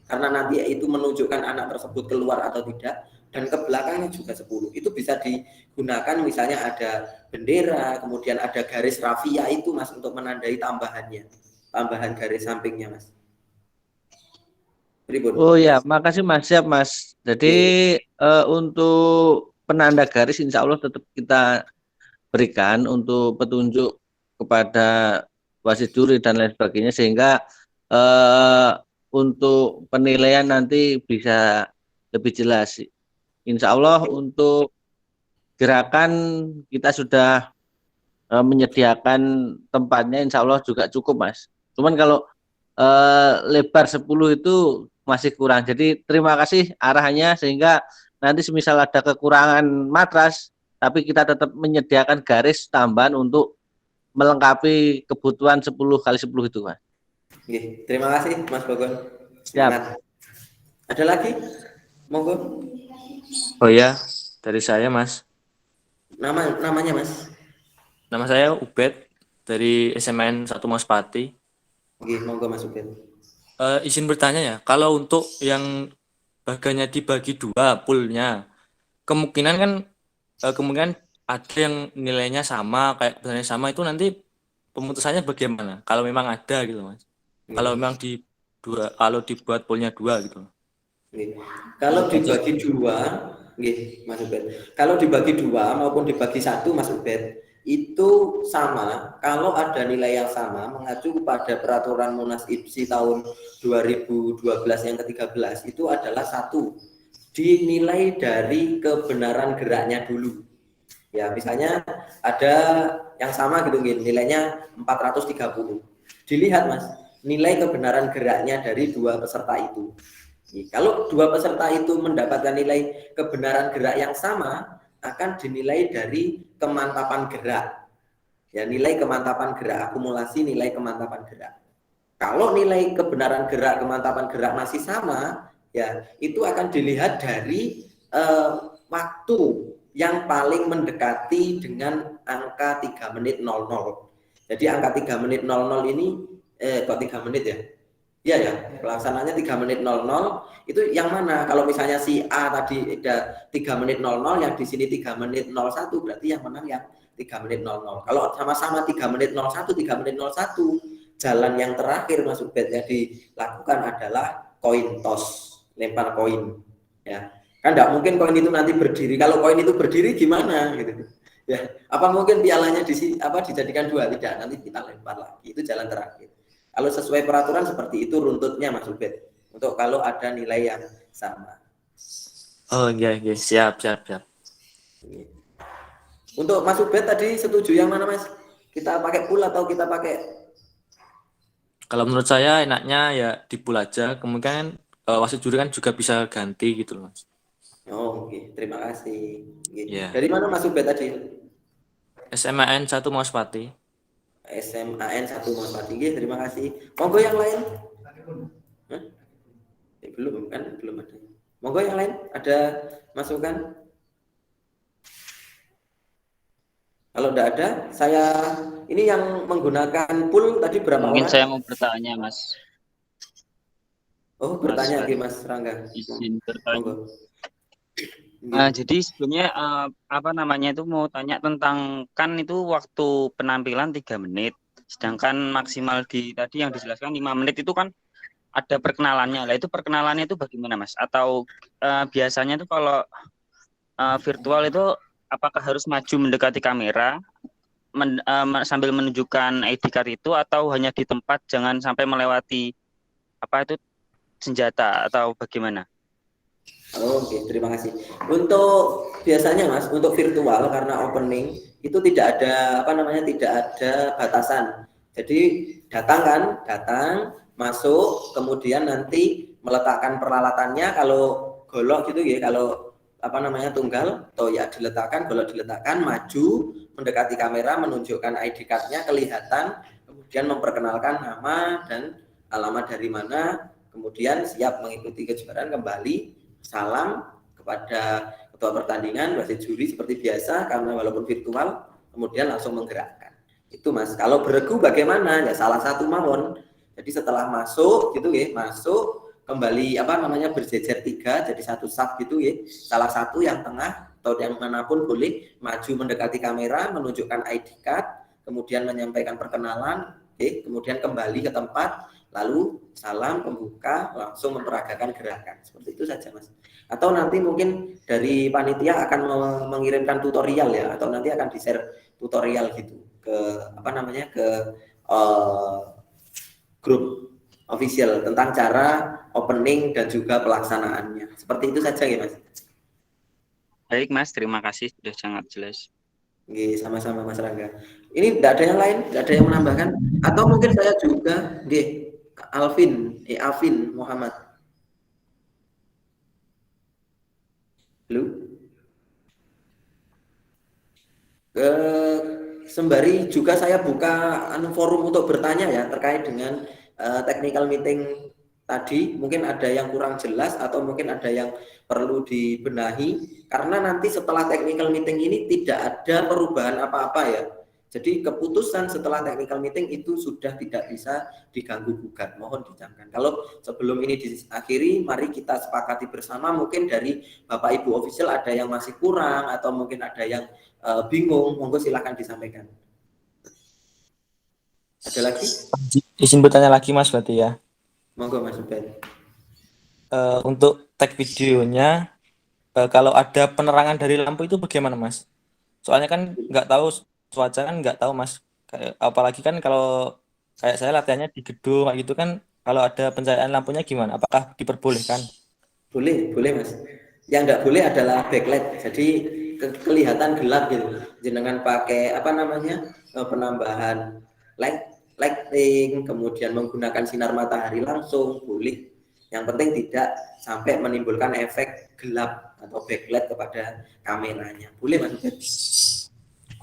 karena nanti itu menunjukkan anak tersebut keluar atau tidak, dan ke belakangnya juga 10. Itu bisa digunakan misalnya ada bendera, kemudian ada garis rafia itu Mas untuk menandai tambahan garis sampingnya Mas. Pribun. Oh ya, makasih Mas, siap Mas. Jadi untuk penanda garis insya Allah tetap kita berikan untuk petunjuk kepada wasit juri dan lain sebagainya, sehingga untuk penilaian nanti bisa lebih jelas. Insya Allah untuk gerakan kita sudah menyediakan tempatnya, insya Allah juga cukup Mas. Cuman kalau lebar 10 itu masih kurang. Jadi terima kasih arahannya, sehingga nanti semisal ada kekurangan matras, tapi kita tetap menyediakan garis tambahan untuk melengkapi kebutuhan 10 kali 10 itu Mas. Oke, terima kasih Mas Bogon. Siap. Ada lagi? Monggo. Oh ya, dari saya Mas. Namanya Mas? Nama saya Ubed dari SMN 1 Mospati. Oke, monggo Mas Ubed. Izin bertanya ya, kalau untuk yang bagannya dibagi dua poolnya, kemungkinan kan kemungkinan ada yang nilainya sama, kayak nilainya sama itu nanti pemutusannya bagaimana? Kalau memang ada gitu Mas. Kalau memang kalau dibuat poolnya dua gitu. Kalau dibagi dua, Mas Ubed. Kalau dibagi dua maupun dibagi satu, Mas Ubed, itu sama. Kalau ada nilai yang sama, mengacu pada peraturan Munas IPSI tahun 2012 yang ke-13, itu adalah satu, dinilai dari kebenaran geraknya dulu. Ya, misalnya ada yang sama gitu, nilainya 430. Dilihat Mas, nilai kebenaran geraknya dari dua peserta itu. Kalau dua peserta itu mendapatkan nilai kebenaran gerak yang sama, akan dinilai dari kemantapan gerak. Ya, nilai kemantapan gerak, akumulasi nilai kemantapan gerak. Kalau nilai kebenaran gerak, kemantapan gerak masih sama, ya itu akan dilihat dari waktu yang paling mendekati dengan angka 3 menit 00. Jadi angka 3 menit 00 ini kok 3 menit ya? Iya ya, pelaksananya 3 menit 00 itu yang mana? Kalau misalnya si A tadi ada 3 menit 00, yang di sini 3 menit 01, berarti yang menang yang 3 menit 00. Kalau sama-sama 3 menit 01, 3 menit 01, jalan yang terakhir Mas Ubed yang dilakukan adalah koin toss, lempar koin. Ya, kan enggak mungkin koin itu nanti berdiri. Kalau koin itu berdiri gimana gitu? Ya, apa mungkin pialanya dijadikan dua? Tidak, nanti kita lempar lagi. Itu jalan terakhir. Kalau sesuai peraturan seperti itu runtutnya Mas Ubed. Untuk kalau ada nilai yang sama. Oh iya, siap. Untuk Mas Ubed tadi setuju yang mana Mas? Kita pakai pool atau kita pakai? Kalau menurut saya enaknya ya di pool aja. Kemungkinan wasit juri kan juga bisa ganti gitu loh Mas. Oh, oke. Terima kasih. Yeah. Dari mana Mas Ubed tadi? SMAN 1 Mauspati. SMAN 1 Mauspati. Terima kasih. Monggo yang lain. Belum kan? Belum ada. Monggo yang lain. Ada masukan? Kalau tidak ada, saya ini yang menggunakan pool tadi berapa Mungkin orang? saya mau bertanya, Mas. Oh, bertanya lagi Mas Rangga. Izin bertanya. Jadi sebelumnya itu mau tanya tentang, kan itu waktu penampilan 3 menit, sedangkan maksimal tadi yang dijelaskan 5 menit itu kan ada perkenalannya. Lah itu perkenalannya itu bagaimana Mas? Atau biasanya itu kalau virtual itu apakah harus maju mendekati kamera sambil menunjukkan ID card itu, atau hanya di tempat jangan sampai melewati senjata, atau bagaimana? Oke, terima kasih. Untuk biasanya Mas, untuk virtual karena opening itu tidak ada tidak ada batasan. Jadi datang, masuk, kemudian nanti meletakkan peralatannya, kalau golok gitu ya, kalau tunggal atau ya diletakkan, golok diletakkan, maju mendekati kamera, menunjukkan ID card-nya kelihatan, kemudian memperkenalkan nama dan alamat dari mana, kemudian siap mengikuti kejuaraan, kembali salam kepada ketua pertandingan, wasit juri seperti biasa karena walaupun virtual, kemudian langsung menggerakkan. Itu Mas. Kalau beregu bagaimana? Ya salah satu mawon. Jadi setelah masuk gitu ya, masuk kembali berjejer 3 jadi satu saf gitu ya. Salah satu yang tengah atau yang manapun boleh maju mendekati kamera, menunjukkan ID card, kemudian menyampaikan perkenalan, kemudian kembali ke tempat, lalu salam, pembuka, langsung memperagakan gerakan. Seperti itu saja Mas. Atau nanti mungkin dari panitia akan mengirimkan tutorial ya, atau nanti akan di-share tutorial gitu ke grup official tentang cara opening dan juga pelaksanaannya. Seperti itu saja ya Mas. Baik Mas, terima kasih sudah sangat jelas. Oke, sama-sama Mas Rangga. Ini tidak ada yang lain, tidak ada yang menambahkan, atau mungkin saya juga, Alvin Muhammad. Halo. Sembari juga saya buka forum untuk bertanya ya terkait dengan technical meeting tadi. Mungkin ada yang kurang jelas atau mungkin ada yang perlu dibenahi, karena nanti setelah technical meeting ini tidak ada perubahan apa-apa ya. Jadi keputusan setelah technical meeting itu sudah tidak bisa diganggu gugat. Mohon dicamkan. Kalau sebelum ini diakhiri, mari kita sepakati bersama. Mungkin dari Bapak Ibu official ada yang masih kurang atau mungkin ada yang bingung. Monggo silakan disampaikan. Ada lagi? Izin bertanya lagi Mas berarti ya. Monggo Mas Ubed. Untuk tag videonya, kalau ada penerangan dari lampu itu bagaimana Mas? Soalnya kan nggak tahu cuaca kan nggak tahu Mas. Apalagi kan kalau kayak saya latihannya di gedung kayak gitu kan, kalau ada pencahayaan lampunya gimana? Apakah diperbolehkan? Boleh Mas. Yang nggak boleh adalah backlight. Jadi kelihatan gelap gitu. Jenengan pakai apa namanya penambahan lighting, kemudian menggunakan sinar matahari langsung boleh. Yang penting tidak sampai menimbulkan efek gelap atau backlight kepada kameranya. Boleh Mas?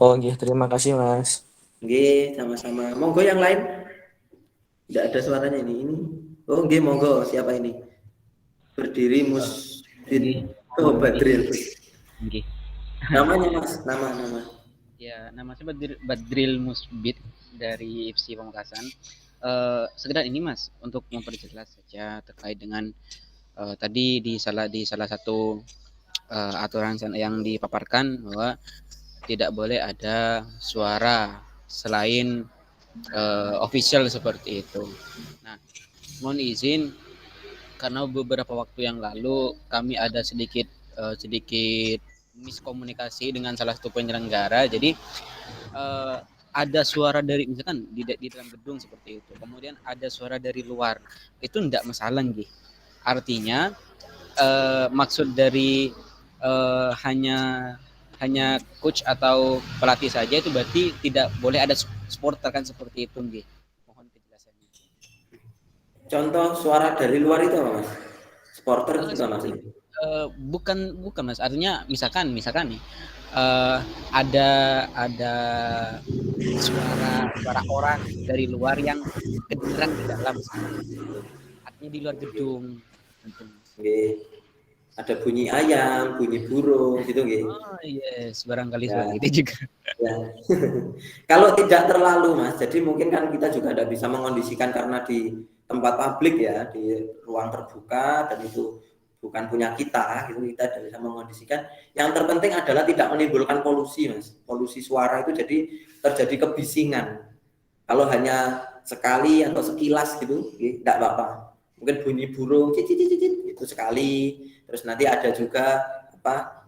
Oh iya, terima kasih Mas. Nggih, sama-sama. Monggo yang lain. Tidak ada suaranya ini. Oh nggih, monggo. Siapa ini? Berdiri Musbid. Oh, Badril. Nggih. Namanya Mas, nama. Ya, nama saya Badril Musbid dari IFSI Pamekasan. Sekedar ini Mas, untuk memperjelas saja terkait dengan tadi di salah satu aturan yang dipaparkan bahwa tidak boleh ada suara selain official seperti itu. Nah, mohon izin karena beberapa waktu yang lalu kami ada sedikit miskomunikasi dengan salah satu penyelenggara. Jadi ada suara dari misalkan di dalam gedung seperti itu. Kemudian ada suara dari luar. Itu tidak masalah nggih. Artinya maksud dari hanya coach atau pelatih saja itu berarti tidak boleh ada supporter kan seperti itu nggih. Mohon penjelasannya. Contoh suara dari luar itu apa Mas? Supporter juga Mas? Bukan Mas. Artinya misalkan nih ada suara orang dari luar yang kedengeran di dalam. Artinya di luar gedung. Oke. Ada bunyi ayam, bunyi burung gitu nggih. Oh yes, barangkali seperti itu juga. Ya. Kalau tidak terlalu Mas, jadi mungkin kan kita juga tidak bisa mengondisikan karena di tempat publik ya, di ruang terbuka dan itu bukan punya kita, gitu kita tidak bisa mengondisikan. Yang terpenting adalah tidak menimbulkan polusi Mas. Polusi suara itu jadi terjadi kebisingan. Kalau hanya sekali atau sekilas gitu, tidak apa-apa. Mungkin bunyi burung cicit itu sekali, terus nanti ada juga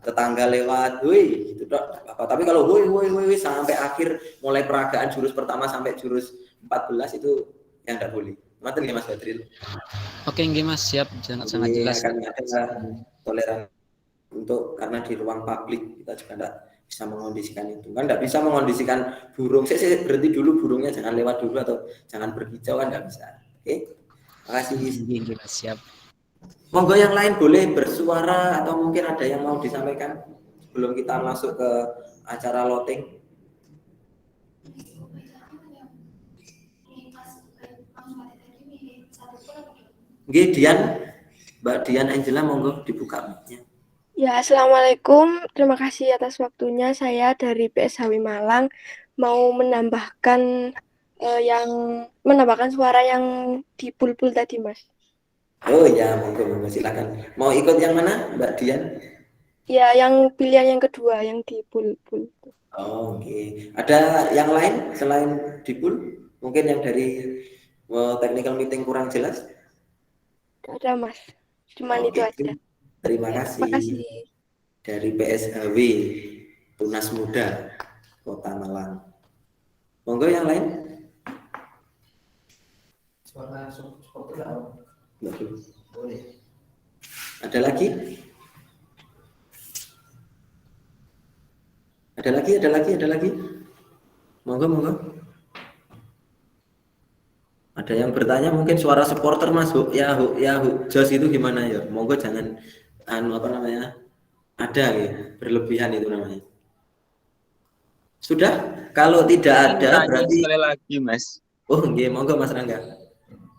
tetangga lewat, woi gitu dok, apa. Tapi kalau woi sampai akhir mulai peragaan jurus pertama sampai jurus 14 itu yang tidak boleh. Maten Mas Badril. Oke nggih Mas, siap, sangat jelas. Akan ada toleransi untuk karena di ruang publik kita juga tidak bisa mengondisikan itu. Kan tidak bisa mengondisikan burung. Saya berhenti dulu burungnya, jangan lewat dulu atau jangan berkicau kan tidak bisa. Oke. Terima kasih. Siap. Monggo yang lain boleh bersuara atau mungkin ada yang mau disampaikan sebelum kita masuk ke acara loting. Nggih, Mbak Dian Angela, monggo dibuka mic-nya. Ya, Assalamualaikum. Terima kasih atas waktunya. Saya dari PSHW Malang mau menambahkan suara yang di pul-pul tadi, Mas. Oh ya, monggo silakan. Mau ikut yang mana, Mbak Dian? Ya, yang pilihan yang kedua, yang di pul-pul. Oh, oke. Ada yang lain selain di pul? Mungkin yang dari technical meeting kurang jelas? Ada, Mas. Cuman itu aja. Terima kasih. Dari PSHW Tunas Muda Kota Malang. Monggo yang lain. Suara supporter boleh. Ada lagi? Ada lagi? Monggo. Ada yang bertanya mungkin suara supporter Mas ya Jos itu gimana ya? Monggo jangan ada ya, berlebihan itu namanya. Sudah? Kalau tidak ada berarti sekali lagi Mas. Oh, nggih, monggo Mas Rangga.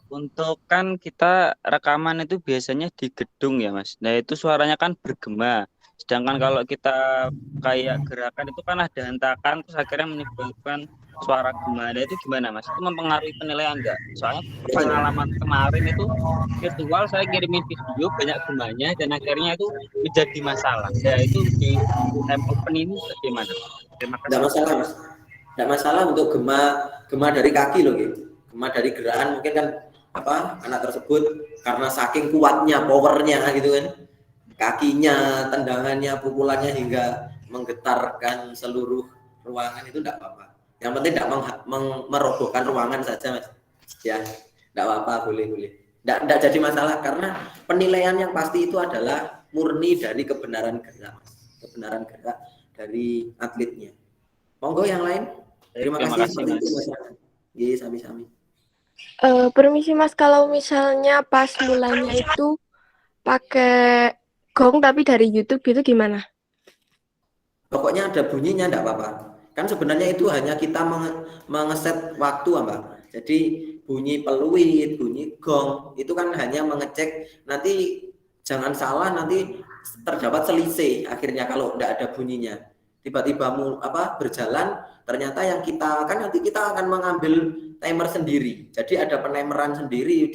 Untuk kan kita rekaman itu biasanya di gedung ya Mas. Nah itu suaranya kan bergema. Sedangkan kalau kita kayak gerakan itu kan ada hentakan terus akhirnya menimbulkan suara gema. Nah, itu gimana Mas? Itu mempengaruhi penilaian enggak? Soalnya pengalaman kemarin itu virtual saya kirimin video banyak gemanya dan akhirnya itu menjadi masalah. Ya itu di UM Open ini bagaimana? Terima Tidak kasih. masalah Mas. Tidak masalah untuk gema dari kaki loh gitu. Gema dari gerakan mungkin kan anak tersebut karena saking kuatnya powernya gitu kan, kakinya, tendangannya, pukulannya hingga menggetarkan seluruh ruangan itu tidak apa-apa. Yang penting tidak merobohkan ruangan saja Mas. Ya, tidak apa-apa, boleh. Tidak jadi masalah karena penilaian yang pasti itu adalah murni dari kebenaran gerak, Mas. Kebenaran gerak dari atletnya. Monggo yang lain. Terima kasih Mas. Iya, sami-sami. Permisi Mas, kalau misalnya pas mulanya itu pakai gong tapi dari YouTube gitu gimana? Pokoknya ada bunyinya enggak apa-apa. Kan sebenarnya itu hanya kita mengeset waktu, Mbak. Jadi bunyi peluit, bunyi gong itu kan hanya mengecek, nanti jangan salah nanti terdapat selisih akhirnya kalau enggak ada bunyinya. Tiba-tiba berjalan, ternyata yang kita kan nanti kita akan mengambil timer sendiri. Jadi ada penemeran sendiri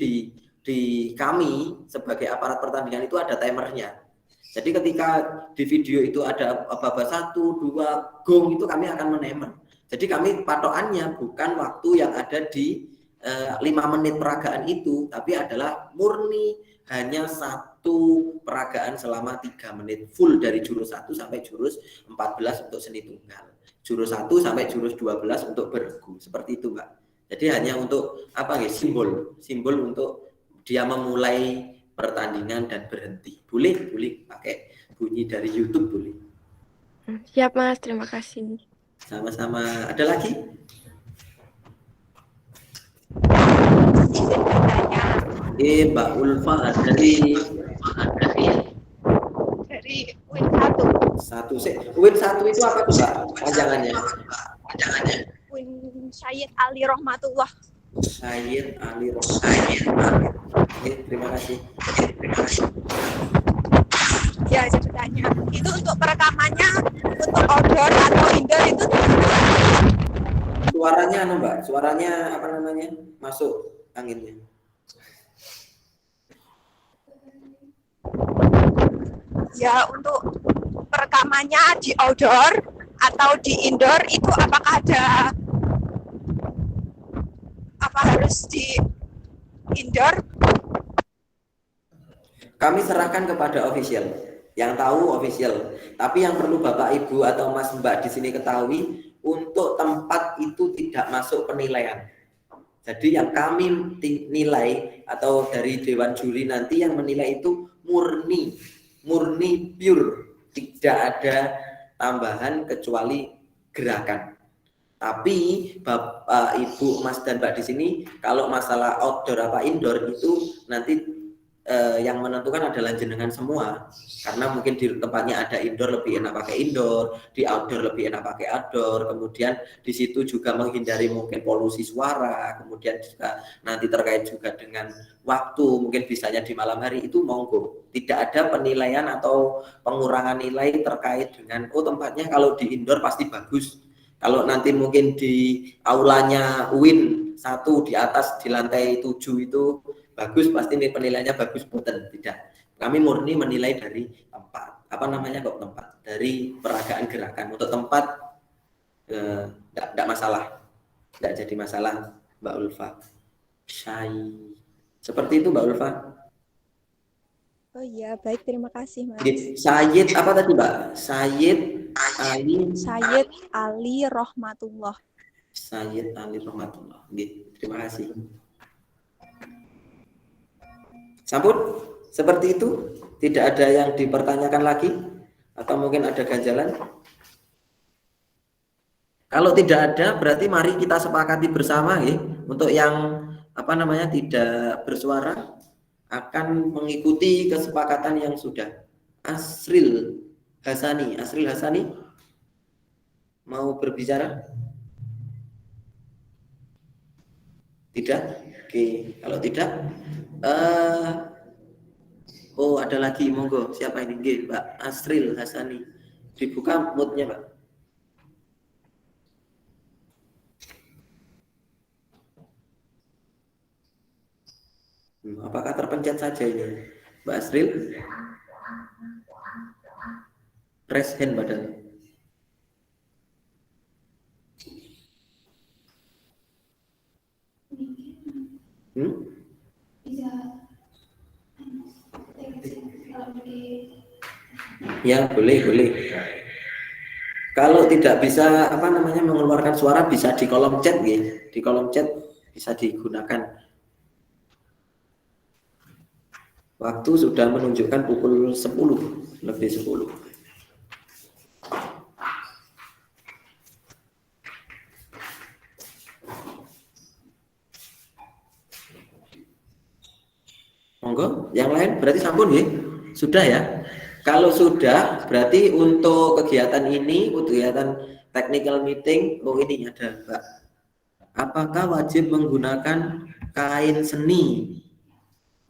di kami sebagai aparat pertandingan itu ada timernya. Jadi ketika di video itu ada babak 1, 2, gong itu kami akan menemer. Jadi kami patokannya bukan waktu yang ada di 5 menit peragaan itu, tapi adalah murni hanya satu peragaan selama 3 menit full dari jurus 1 sampai jurus 14 untuk seni tunggal. Jurus 1 sampai jurus 12 untuk bergu. Seperti itu, Mbak. Jadi hanya untuk simbol untuk dia memulai pertandingan dan berhenti. Boleh pakai bunyi dari YouTube boleh. Siap Mas, terima kasih. Sama-sama. Ada lagi? Mbak Ulfa dari Win 1. Win 1 itu apa tuh, Mbak? Panjangannya. Win Syed Ali Rohmatullah. Syed Ali Rohmatullah. Oke, terima kasih. Ya, saya bertanya. Itu untuk perekamannya untuk outdoor atau indoor itu suaranya Mbak? Suaranya apa namanya? Masuk anginnya. Ya, untuk perekamannya di outdoor atau di indoor itu apakah ada harus di indoor? Kami serahkan kepada official. Yang tahu official. Tapi yang perlu Bapak Ibu atau Mas Mbak di sini ketahui, untuk tempat itu tidak masuk penilaian. Jadi yang kami nilai atau dari Dewan Juri nanti yang menilai itu murni pure, tidak ada tambahan kecuali gerakan. Tapi Bapak, Ibu, Mas dan Mbak di sini kalau masalah outdoor apa indoor itu nanti yang menentukan adalah jenengan semua. Karena mungkin di tempatnya ada indoor lebih enak pakai indoor, di outdoor lebih enak pakai outdoor. Kemudian di situ juga menghindari mungkin polusi suara. Kemudian juga nanti terkait juga dengan waktu, mungkin bisanya di malam hari itu monggo. Tidak ada penilaian atau pengurangan nilai terkait dengan tempatnya kalau di indoor pasti bagus. Kalau nanti mungkin di aulanya Win 1 di atas di lantai 7 itu bagus, pasti penilaiannya bagus, boten. Tidak. Kami murni menilai dari tempat. Tempat. Dari peragaan gerakan. Untuk tempat tidak masalah. Tidak jadi masalah, Mbak Ulfa. Seperti itu, Mbak Ulfa. Oh iya, baik, terima kasih Mas. Syed apa tadi, Mbak? Syed Ali Rohmatullah. Syed Ali Rohmatullah. Terima kasih. Sampun, seperti itu. Tidak ada yang dipertanyakan lagi atau mungkin ada ganjalan. Kalau tidak ada, berarti mari kita sepakati bersama ya, untuk yang tidak bersuara akan mengikuti kesepakatan yang sudah. Asril Hasani mau berbicara? Tidak? Oke, kalau tidak Oh, ada lagi, monggo. Siapa ini? Nggih, Mbak Asril Hasani. Dibuka moodnya, Pak. Apakah terpencet saja ini, Mbak Asril? Raise hand padahal. Ya, boleh. Kalau tidak bisa mengeluarkan suara, bisa di kolom chat gitu. Di kolom chat bisa digunakan. Waktu sudah menunjukkan pukul 10 lebih 10. Monggo, yang lain berarti sampun ya? Sudah ya? Kalau sudah, berarti untuk kegiatan ini, kegiatan technical meeting, oh ini ada Mbak. Apakah wajib menggunakan kain seni?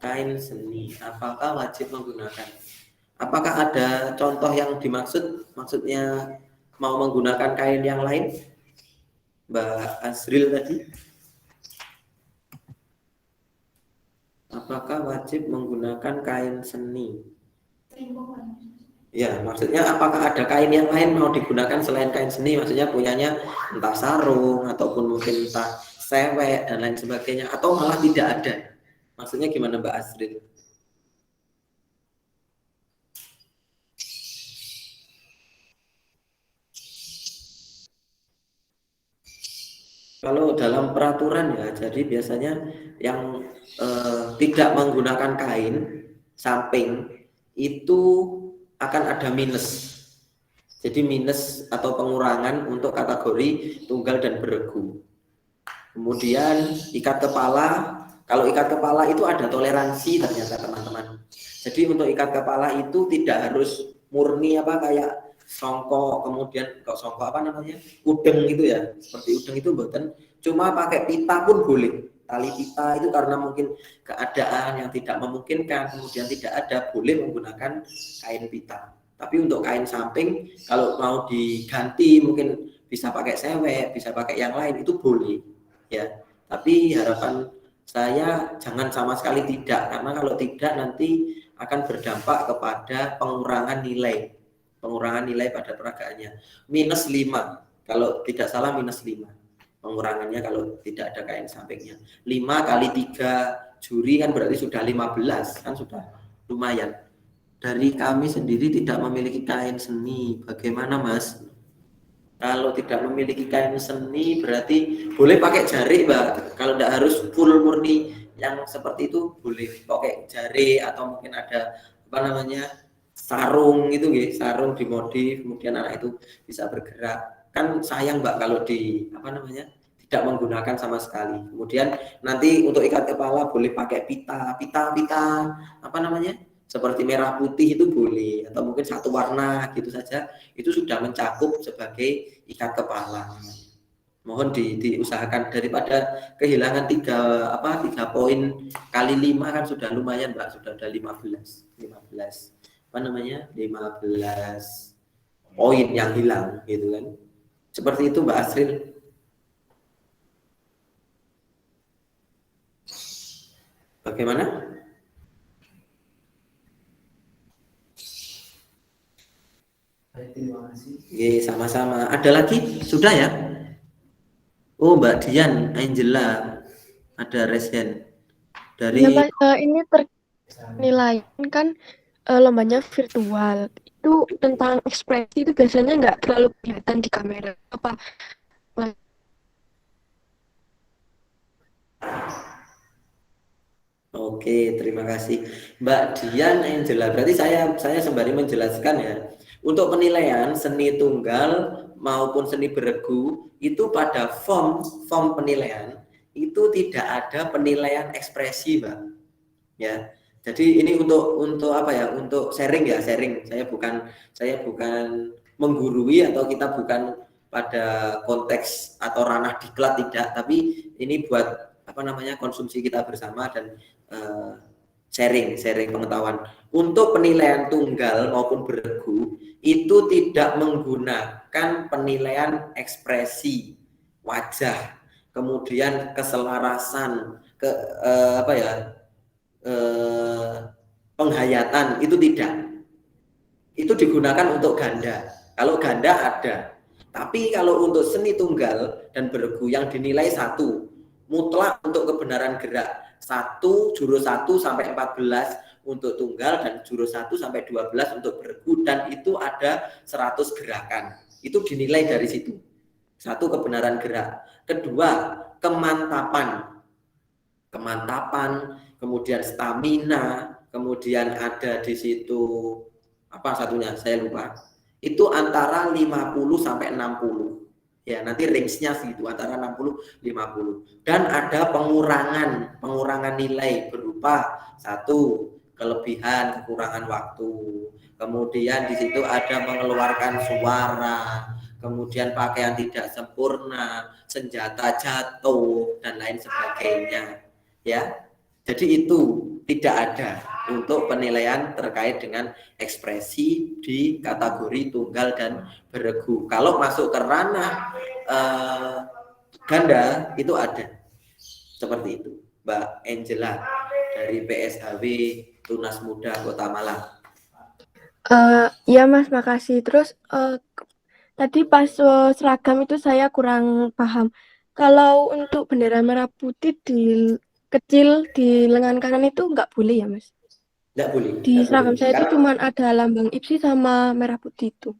Kain seni, apakah wajib menggunakan? Apakah ada contoh yang dimaksud? Maksudnya mau menggunakan kain yang lain? Mbak Asril tadi? Apakah wajib menggunakan kain seni? Ya, maksudnya apakah ada kain yang lain mau digunakan selain kain seni? Maksudnya punyanya entah sarung ataupun mungkin entah sewek dan lain sebagainya, atau malah tidak ada? Maksudnya gimana Mbak Asril? Kalau dalam peraturan ya, jadi biasanya yang tidak menggunakan kain samping itu akan ada minus. Jadi minus atau pengurangan untuk kategori tunggal dan beregu. Kemudian ikat kepala, kalau ikat kepala itu ada toleransi ternyata teman-teman. Jadi untuk ikat kepala itu tidak harus murni kayak songkok, kemudian kok songkok udeng gitu ya, seperti udeng itu buatan, cuma pakai pita pun boleh. Tali pita itu karena mungkin keadaan yang tidak memungkinkan, kemudian tidak ada, boleh menggunakan kain pita. Tapi untuk kain samping kalau mau diganti mungkin bisa pakai sewek, bisa pakai yang lain, itu boleh ya. Tapi harapan saya jangan sama sekali tidak, karena kalau tidak nanti akan berdampak kepada pengurangan nilai pada peragaannya. -5, kalau tidak salah -5 pengurangannya kalau tidak ada kain sampingnya. 5 kali 3 juri kan berarti sudah 15, kan sudah lumayan. Dari kami sendiri tidak memiliki kain seni, bagaimana Mas? Kalau tidak memiliki kain seni berarti boleh pakai jari Mbak. Kalau tidak harus full murni yang seperti itu, boleh pakai jari atau mungkin ada sarung gitu ya, sarung dimodif, kemudian anak itu bisa bergerak. Kan sayang Mbak kalau tidak menggunakan sama sekali. Kemudian nanti untuk ikat kepala boleh pakai pita seperti merah putih itu boleh, atau mungkin satu warna gitu saja, itu sudah mencakup sebagai ikat kepala. Mohon diusahakan daripada kehilangan 3 poin kali 5 kan sudah lumayan Mbak, sudah ada 15 poin yang hilang gitu kan. Seperti itu Mbak Asril. Bagaimana? Terima kasih. Sama-sama. Ada lagi? Sudah ya? Oh, Mbak Dian, Angela, ada resen dari. Ya, Mas, ini penilaian kan lombanya virtual. Itu tentang ekspresi itu biasanya nggak terlalu kelihatan di kamera. Apa? Oke, terima kasih Mbak Dian Angela. Berarti saya sembari menjelaskan ya. Untuk penilaian seni tunggal maupun seni beregu itu pada form penilaian itu tidak ada penilaian ekspresi, Mbak. Ya. Jadi ini untuk apa ya? Untuk sharing ya, sharing. Saya bukan menggurui atau kita bukan pada konteks atau ranah diklat, tidak, tapi ini buat konsumsi kita bersama dan sharing pengetahuan. Untuk penilaian tunggal maupun beregu itu tidak menggunakan penilaian ekspresi wajah, kemudian keselarasan, penghayatan, itu tidak. Itu digunakan untuk ganda. Kalau ganda ada. Tapi kalau untuk seni tunggal dan beregu yang dinilai 1, mutlak untuk kebenaran gerak. 1, jurus 1 sampai 14 untuk tunggal dan jurus 1 sampai 12 untuk beregu, dan itu ada 100 gerakan. Itu dinilai dari situ. 1, kebenaran gerak. Kedua, kemantapan, kemudian stamina, kemudian ada di situ apa satunya saya lupa. Itu antara 50 sampai 60. Ya, nanti range-nya segitu antara 60 50. Dan ada pengurangan nilai berupa 1, kelebihan kekurangan waktu. Kemudian di situ ada mengeluarkan suara, kemudian pakaian tidak sempurna, senjata jatuh dan lain sebagainya. Ya. Jadi itu tidak ada untuk penilaian terkait dengan ekspresi di kategori tunggal dan beregu. Kalau masuk ke ranah ganda itu ada. Seperti itu. Mbak Angela dari PSHW Tunas Muda Kota Malang. Ya Mas, makasih. Terus tadi pas seragam itu saya kurang paham. Kalau untuk bendera merah putih kecil di lengan kanan itu nggak boleh ya Mas? Nggak boleh. Di seragam saya itu cuma ada lambang IPSI sama merah putih itu.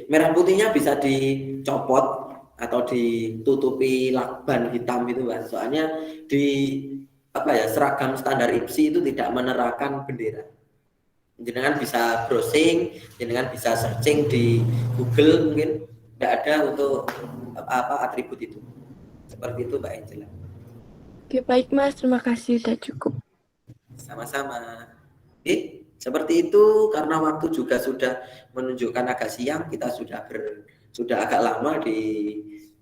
Merah putihnya bisa dicopot atau ditutupi lakban hitam itu Mas. Soalnya di seragam standar IPSI itu tidak menerapkan bendera. Jenengan bisa browsing, jenengan bisa searching di Google, mungkin tidak ada untuk atribut itu. Seperti itu Mbak Angela. Oke, baik Mas, terima kasih, sudah cukup. Sama-sama. Seperti itu, karena waktu juga sudah menunjukkan agak siang, kita sudah agak lama di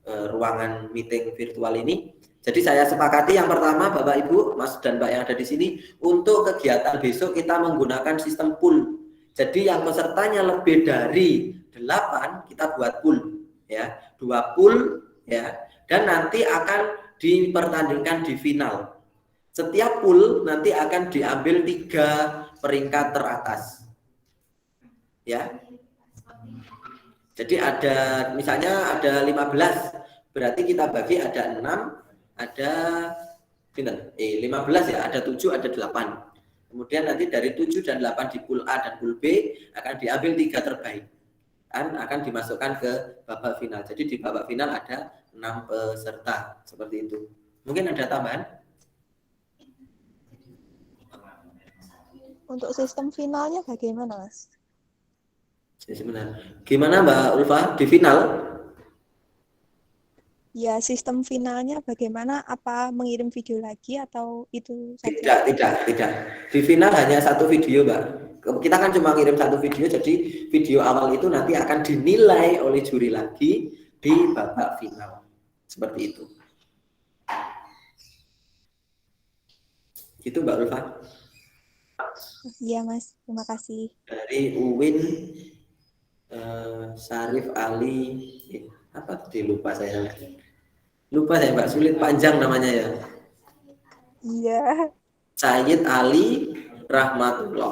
ruangan meeting virtual ini. Jadi saya sepakati yang pertama Bapak Ibu, Mas dan Mbak yang ada di sini, untuk kegiatan besok kita menggunakan sistem pool. Jadi yang pesertanya lebih dari 8 kita buat pool, ya, 2 pool, ya, dan nanti akan dipertandingkan di final. Setiap pool nanti akan diambil 3 peringkat teratas. Ya. Jadi misalnya ada 15, berarti kita bagi ada 6, ada 15 ya, ada 7, ada 8. Kemudian nanti dari 7 dan 8 di pool A dan pool B akan diambil 3 terbaik. Akan dimasukkan ke babak final. Jadi di babak final ada 6 peserta, seperti itu. Mungkin ada tambahan? Untuk sistem finalnya bagaimana, Mas? Gimana Mbak Ulfa di final? Ya, sistem finalnya bagaimana? Apa mengirim video lagi atau itu saja? Tidak. Di final hanya 1 video, Mbak. Kita kan cuma ngirim 1 video, jadi video awal itu nanti akan dinilai oleh juri lagi di babak final. Seperti itu. Gitu Mbak Ulfa. Iya Mas, terima kasih. Dari UIN Syarif Ali, apa tadi lupa saya Mbak, sulit panjang namanya ya. Iya. Sayyid Ali Rahmatullah.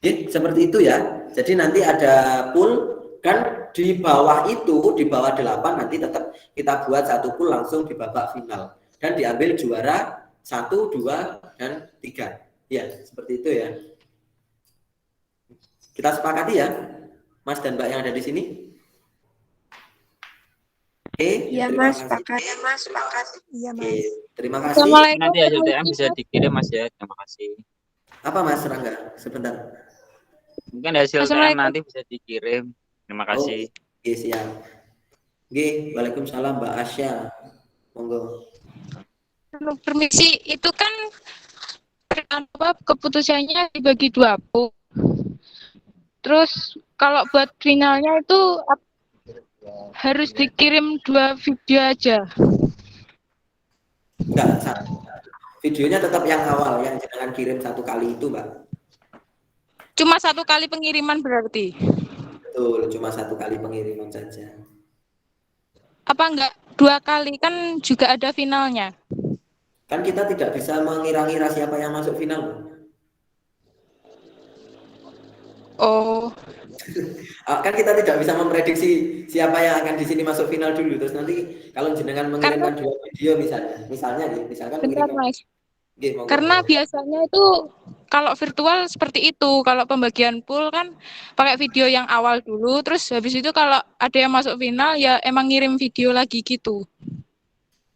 Seperti itu ya. Jadi nanti ada pool, kan di bawah itu, di bawah 8 nanti tetap kita buat 1 pool langsung di babak final dan diambil juara 1, 2, dan 3. Ya, seperti itu ya. Kita sepakati ya, Mas dan Mbak yang ada di sini. Oke. Iya Mas, sepakat. Iya Mas. Terima kasih. Nanti hasil DM bisa dikirim Mas ya. Terima kasih. Apa Mas Rangga? Sebentar. Mungkin hasil DM nanti bisa dikirim. Terima kasih. Oke, siap. Oke, Waalaikumsalam Mbak Asya. Monggo. Permisi, itu kan keputusannya dibagi 2 pool. Terus kalau buat finalnya itu harus dikirim 2 video aja. Enggak, Videonya tetap yang awal, yang jangan kirim 1 kali itu, Mbak. Cuma 1 kali pengiriman berarti? Betul, cuma 1 kali pengiriman saja. Apa enggak 2 kali? Kan juga ada finalnya. Kan kita tidak bisa mengira-ngira siapa yang masuk final. Oh. Kan kita tidak bisa memprediksi siapa yang akan di sini masuk final dulu. Terus nanti kalau jenengan mengirimkan 2 video misalnya misalkan Bentar, mengirimkan. Mas. Monggo. Karena biasanya itu kalau virtual seperti itu, kalau pembagian pool kan pakai video yang awal dulu, terus habis itu kalau ada yang masuk final ya emang ngirim video lagi gitu.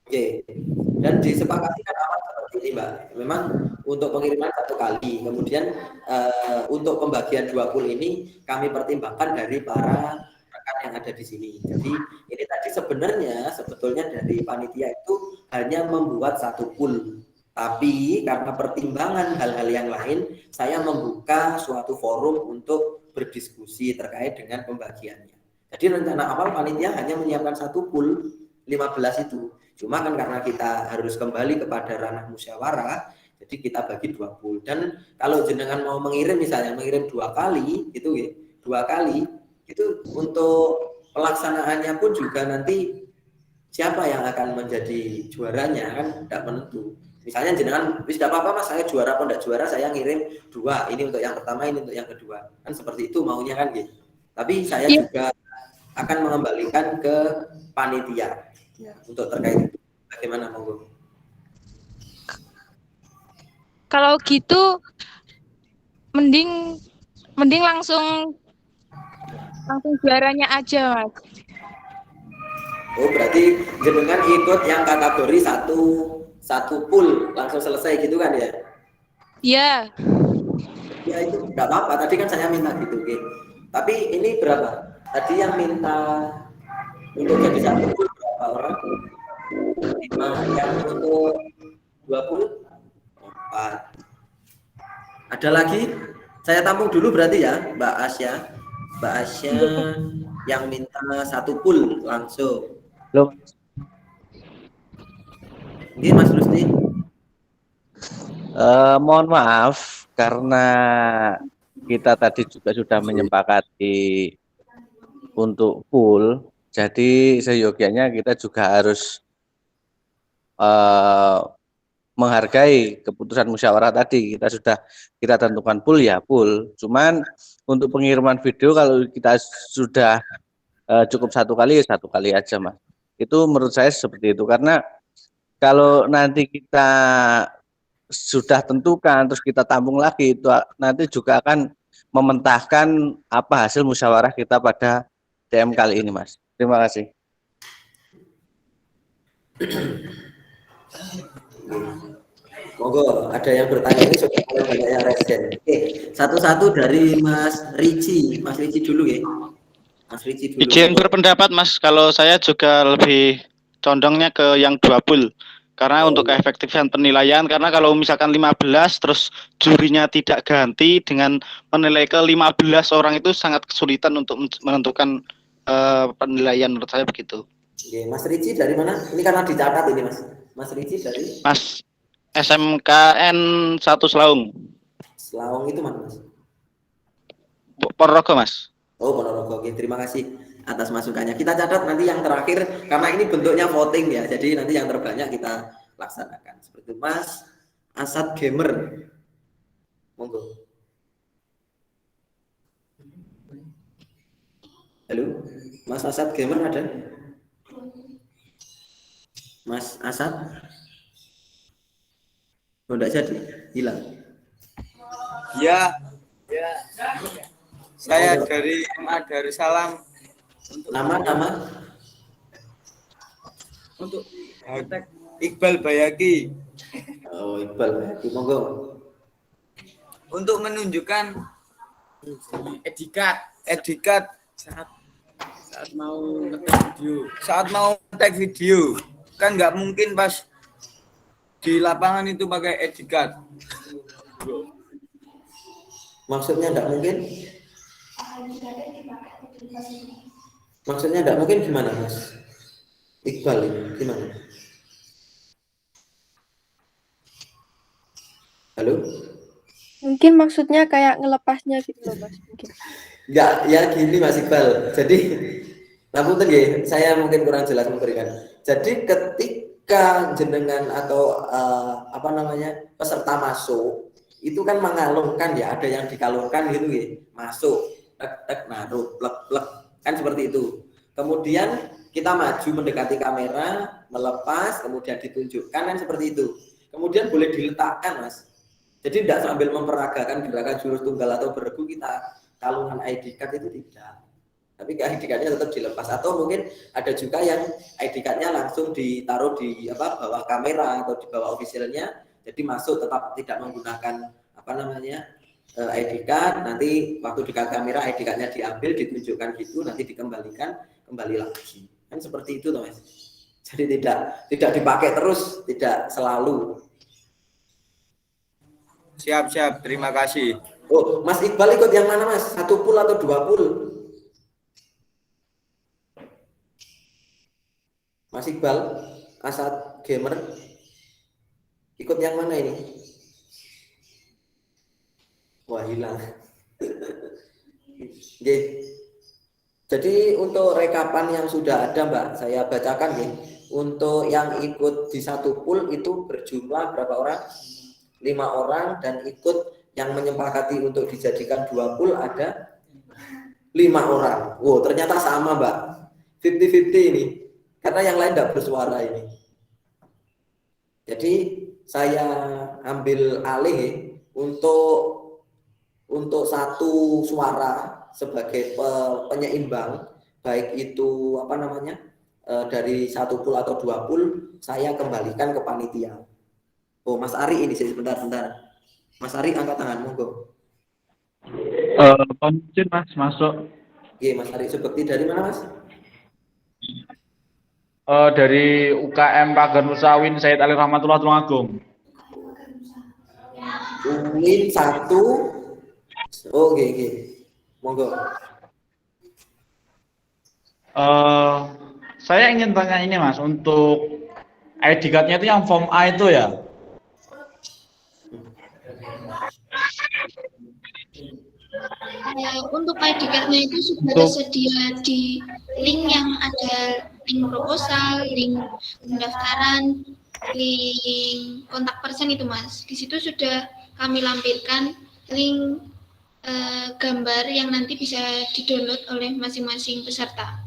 Oke. Dan disepakati kan awal seperti ini, Mbak. Memang untuk pengiriman 1 kali, kemudian untuk pembagian 2 pool ini kami pertimbangkan dari para rekan yang ada di sini. Jadi ini tadi sebetulnya dari panitia itu hanya membuat 1 pool. Tapi karena pertimbangan hal-hal yang lain, saya membuka suatu forum untuk berdiskusi terkait dengan pembagiannya. Jadi rencana awal panitia hanya menyiapkan 1 pool 15 itu. Cuma kan karena kita harus kembali kepada ranah musyawarah, jadi kita bagi 2 pool. Dan kalau jenengan mau mengirim misalnya mengirim 2 kali, itu ya, 2 kali, itu untuk pelaksanaannya pun juga nanti siapa yang akan menjadi juaranya kan tidak menentu. Misalnya jenengan wis tidak apa-apa Mas, saya juara apa enggak juara, saya ngirim 2, ini untuk yang pertama, ini untuk yang kedua. Kan seperti itu maunya kan gitu. Tapi saya juga akan mengembalikan ke panitia ya, untuk terkait itu. Bagaimana monggo? Kalau gitu mending langsung juaranya aja, Mas. Oh, berarti jenengan ikut yang kategori satu pool langsung selesai gitu kan ya? Iya. Ya itu enggak apa-apa, tadi kan saya minta gitu, oke. Tapi ini berapa? Tadi yang minta untuk jadi 1 pool berapa orang? 5. Yang untuk 2 pool 4. Ada lagi? Saya tampung dulu berarti ya, Mbak Asya. Mbak Asya yang minta 1 pool langsung. Loh. Ini Mas Rusdi. Mohon maaf karena kita tadi juga sudah menyepakati untuk pool, jadi seyogianya kita juga harus menghargai keputusan musyawarah tadi. Kita tentukan pool ya pool. Cuman untuk pengiriman video kalau kita sudah cukup 1 kali ya 1 kali aja Mas. Itu menurut saya seperti itu, karena kalau nanti kita sudah tentukan terus kita tampung lagi, itu nanti juga akan mementahkan apa hasil musyawarah kita pada DM kali ini Mas. Terima kasih. Monggo, ada yang bertanya ini sudah banyak yang resen. Oke, satu-satu dari Mas Ricci. Mas Ricci dulu ya. Mas Ricci dulu. Izin berpendapat Mas, kalau saya juga lebih condongnya ke yang 2 pool. Karena untuk keefektifan penilaian, karena kalau misalkan 15 terus jurinya tidak ganti dengan menilai ke 15 orang itu sangat kesulitan untuk menentukan penilaian, menurut saya begitu. Oke, Mas Ricci dari mana? Ini karena dicatat ini Mas. Mas Ricci dari? Mas SMKN 1 Selaung. Selaung itu mana Mas? Ponorogo Mas. Oh, Ponorogo. Oke, terima kasih atas masukannya. Kita catat nanti yang terakhir karena ini bentuknya voting ya. Jadi nanti yang terbanyak kita laksanakan. Seperti Mas Asad Gamer. Monggo. Halo, Mas Asad Gamer ada? Mas Asad? Oh, enggak jadi, hilang. Ya. Saya dari MA Darussalam. Nama? Untuk Iqbal Bayaki. Oh, Iqbal Bayaki, monggo. Untuk menunjukkan etikat saat mau ngetek video. Kan nggak mungkin pas di lapangan itu pakai etikat. Maksudnya nggak mungkin? Maksudnya nggak mungkin gimana Mas? Iqbal ini gimana? Halo? Mungkin maksudnya kayak ngelepasnya gitu loh Mas. Mungkin. Enggak, ya gini Mas Iqbal. Jadi, ngapunten nggih, saya mungkin kurang jelas memberikan. Jadi ketika jenengan atau apa namanya peserta masuk, itu kan mengalungkan ya, ada yang dikalungkan gitu ya, masuk, tek naruh, plek kan seperti itu. Kemudian kita maju mendekati kamera, melepas, kemudian ditunjukkan kan seperti itu. Kemudian boleh diletakkan Mas. Jadi tidak sambil memperagakan gerakan jurus tunggal atau beregu kita kalungan ID card itu tidak. Tapi ID card-nya tetap dilepas, atau mungkin ada juga yang ID card-nya langsung ditaruh di bawah kamera atau di bawah officialnya, jadi masuk tetap tidak menggunakan ID card. Nanti waktu di kamera ID card-nya diambil, ditunjukkan gitu, nanti dikembalikan kembali lagi. Kan seperti itu Mas. Jadi tidak dipakai terus, tidak selalu. Siap, terima kasih. Oh, Mas Iqbal ikut yang mana Mas? 1 pool atau 2 pool? Mas Iqbal, Asad Gamer, ikut yang mana ini? Wah, hilang. Oke. Jadi untuk rekapan yang sudah ada Mbak, saya bacakan nih. Untuk yang ikut di 1 pool itu berjumlah berapa orang? 5 orang, dan ikut yang menyepakati untuk dijadikan 2 pool ada 5 orang. Wow, ternyata sama Mbak, 50-50 ini, karena yang lain tidak bersuara ini. Jadi saya ambil alih untuk 1 suara sebagai penyeimbang, baik itu dari 1 pool atau 2 pool, saya kembalikan ke panitia. Oh, Mas Ari ini sebentar. Mas Ari angkat tangan, monggo. Izin Mas, masuk. Oke, Mas Ari Subekti dari mana Mas? Dari UKM Pagar Nusa UIN Said Ali Rahmatullah Tulungagung. UIN 1. Oh, oke. Monggo. Saya ingin tanya ini Mas, untuk ID card-nya itu yang form A itu ya? Untuk ID card-nya itu sudah tersedia di link yang ada link proposal, link pendaftaran, link kontak person itu Mas. Di situ sudah kami lampirkan link gambar yang nanti bisa di-download oleh masing-masing peserta.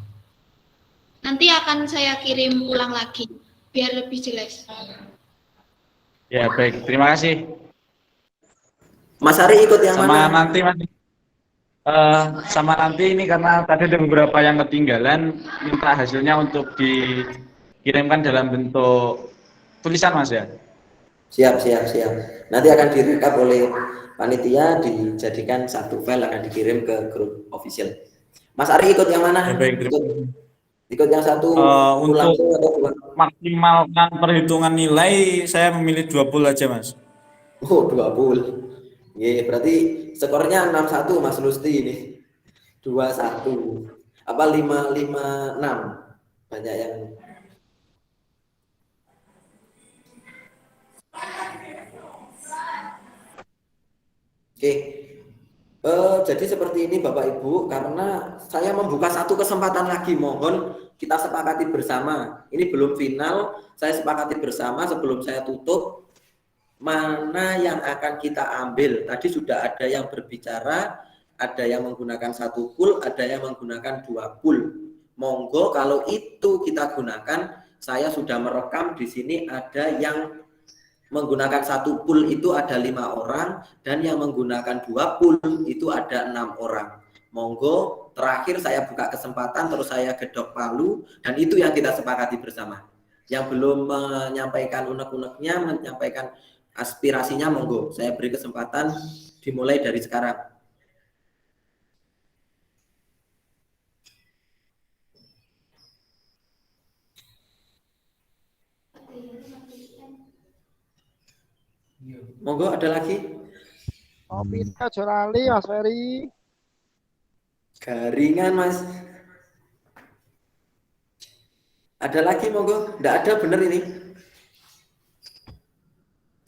Nanti akan saya kirim ulang lagi biar lebih jelas. Ya, baik. Terima kasih. Mas Ari ikut yang sama mana? Sama nanti ini karena tadi ada beberapa yang ketinggalan, minta hasilnya untuk dikirimkan dalam bentuk tulisan Mas ya. Siap. Nanti akan direkap oleh panitia, dijadikan 1 file, akan dikirim ke grup official. Mas Ari ikut yang mana? Ya, baik, ikut yang 1 untuk maksimalkan perhitungan nilai, saya memilih 2 pool aja Mas. Oh, 2 pool. Iya, berarti skornya 6-1 Mas Lusti ini. 2-1. 5-5-6. Banyak yang Oke. Jadi seperti ini Bapak Ibu, karena saya membuka 1 kesempatan lagi, mohon kita sepakati bersama. Ini belum final, saya sepakati bersama sebelum saya tutup. Mana yang akan kita ambil? Tadi sudah ada yang berbicara, ada yang menggunakan 1 pool, ada yang menggunakan 2 pool. Monggo kalau itu kita gunakan, saya sudah merekam di sini ada yang menggunakan 1 pool itu ada 5 orang, dan yang menggunakan 2 pool itu ada 6 orang. Monggo terakhir saya buka kesempatan, terus saya gedok palu, dan itu yang kita sepakati bersama. Yang belum menyampaikan unek-uneknya, menyampaikan aspirasinya, monggo saya beri kesempatan dimulai dari sekarang. Monggo, ada lagi? Opina Jolali, Mas Ferry. Garingan Mas. Ada lagi monggo? Nggak ada, bener ini.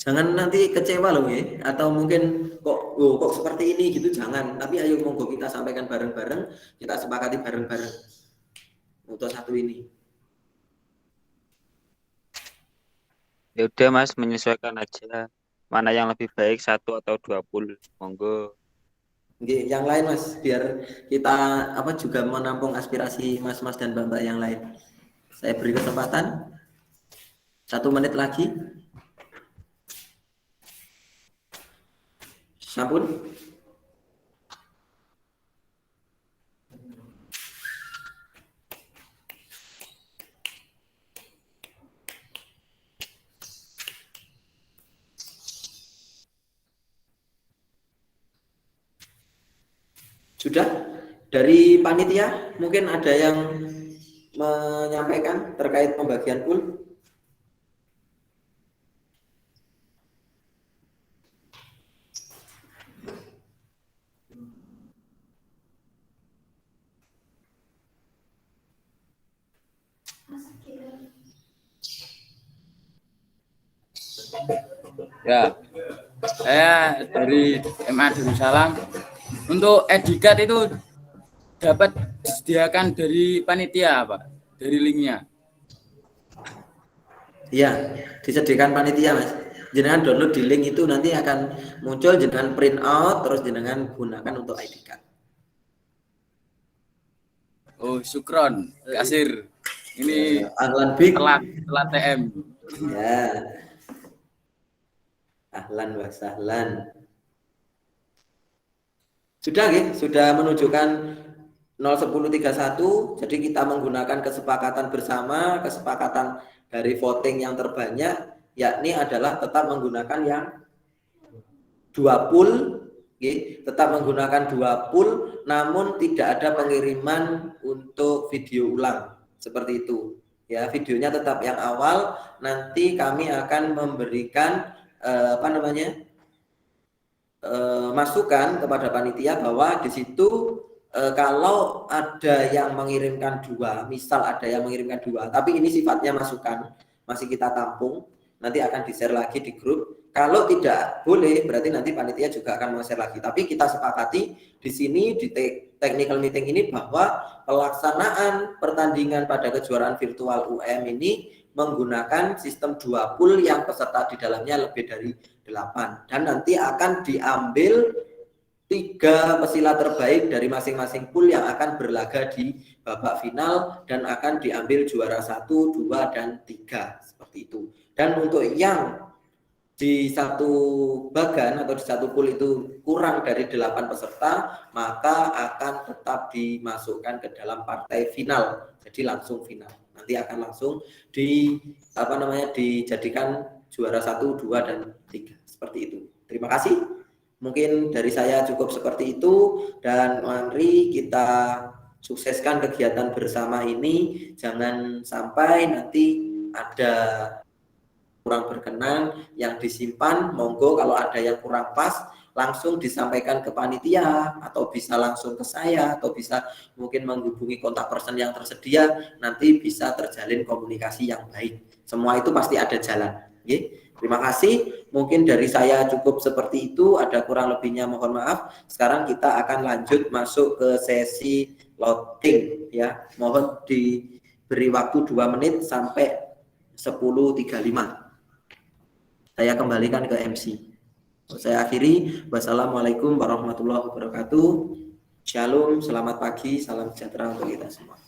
Jangan nanti kecewa loh ya, atau mungkin kok seperti ini gitu, jangan. Tapi ayo monggo kita sampaikan bareng-bareng, kita sepakati bareng-bareng untuk satu ini. Ya udah Mas, menyesuaikan aja mana yang lebih baik, 1 atau 2 pool, monggo. Oke, yang lain Mas, biar kita juga menampung aspirasi Mas-mas dan Mbak-mbak yang lain. Saya beri kesempatan 1 menit lagi. Sampun. Sudah? Dari panitia mungkin ada yang menyampaikan terkait pembagian pool? Ya, saya dari MA Darussalam. Untuk edikat itu dapat disediakan dari panitia, Pak, dari linknya. Iya, disediakan panitia Mas. Jenengan download di link itu, nanti akan muncul, jenengan print out, terus jenengan gunakan untuk ID card. Oh, syukron, kasir. Ini ahlan bik. telat TM. Ya. Ahlan wa sahlan. Sudah nggih, sudah menunjukkan 01031. Jadi kita menggunakan kesepakatan bersama, kesepakatan dari voting yang terbanyak, yakni adalah tetap menggunakan yang 2 pool, tetap menggunakan 2 pool, namun tidak ada pengiriman untuk video ulang seperti itu. Ya, videonya tetap yang awal. Nanti kami akan memberikan masukan kepada panitia bahwa di situ kalau ada yang mengirimkan 2, misal ada yang mengirimkan 2, tapi ini sifatnya masukan, masih kita tampung, nanti akan di-share lagi di grup. Kalau tidak boleh, berarti nanti panitia juga akan share lagi. Tapi kita sepakati di sini di technical meeting ini bahwa pelaksanaan pertandingan pada kejuaraan virtual UM ini menggunakan sistem 2 pool yang peserta di dalamnya lebih dari 8, dan nanti akan diambil 3 pesilat terbaik dari masing-masing pool yang akan berlaga di babak final, dan akan diambil juara 1, 2, dan 3 seperti itu. Dan untuk yang di satu bagan atau di satu pool itu kurang dari 8 peserta, maka akan tetap dimasukkan ke dalam partai final. Jadi langsung final. Nanti akan langsung dijadikan juara 1, 2, dan 3 seperti itu. Terima kasih. Mungkin dari saya cukup seperti itu, dan mari kita sukseskan kegiatan bersama ini. Jangan sampai nanti ada kurang berkenan yang disimpan. Monggo kalau ada yang kurang pas langsung disampaikan ke panitia, atau bisa langsung ke saya, atau bisa mungkin menghubungi kontak person yang tersedia, nanti bisa terjalin komunikasi yang baik. Semua itu pasti ada jalan. Terima kasih. Mungkin dari saya cukup seperti itu, ada kurang lebihnya mohon maaf. Sekarang kita akan lanjut masuk ke sesi loading ya. Mohon diberi waktu 2 menit sampai 10.35. Saya kembalikan ke MC. Saya akhiri. Wassalamualaikum warahmatullahi wabarakatuh. Shalom, selamat pagi, salam sejahtera untuk kita semua.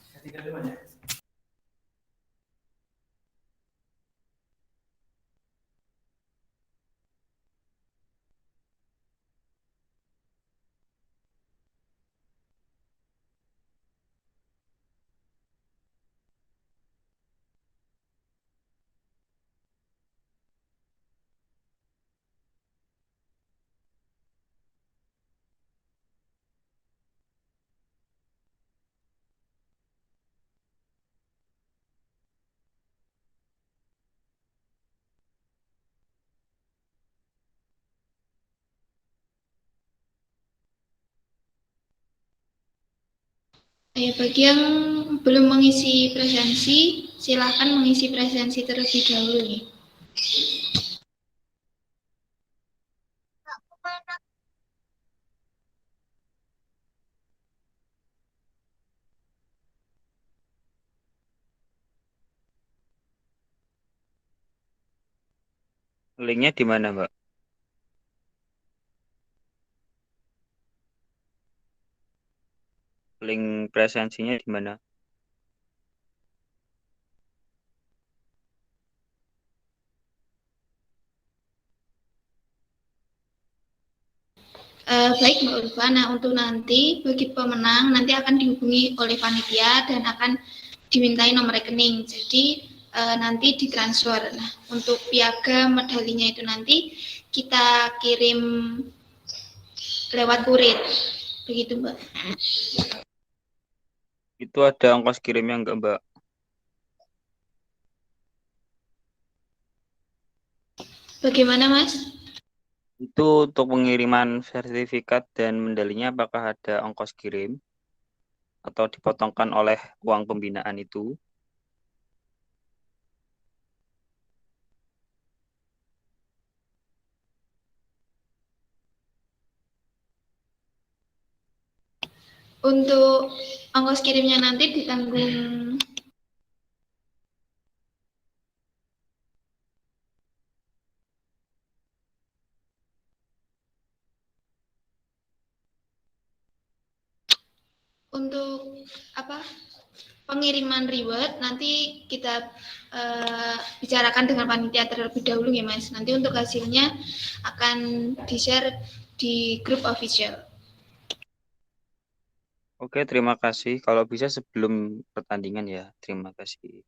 Bagi yang belum mengisi presensi, silakan mengisi presensi terlebih dahulu nih. Linknya di mana, Mbak? Link presensinya di mana? Baik Mbak Ulfa, nah untuk nanti bagi pemenang nanti akan dihubungi oleh panitia dan akan dimintai nomor rekening. Jadi nanti ditransfer. Nah untuk piagam medalinya itu nanti kita kirim lewat kurir. Begitu Mbak. Itu ada ongkos kirimnya enggak, Mbak? Bagaimana Mas? Itu untuk pengiriman sertifikat dan medalinya apakah ada ongkos kirim? Atau dipotongkan oleh uang pembinaan itu? Untuk ongkos kirimnya nanti ditanggung untuk apa? Pengiriman reward nanti kita bicarakan dengan panitia terlebih dahulu ya Mas. Nanti untuk hasilnya akan di-share di grup official. Oke, terima kasih. Kalau bisa sebelum pertandingan ya, terima kasih.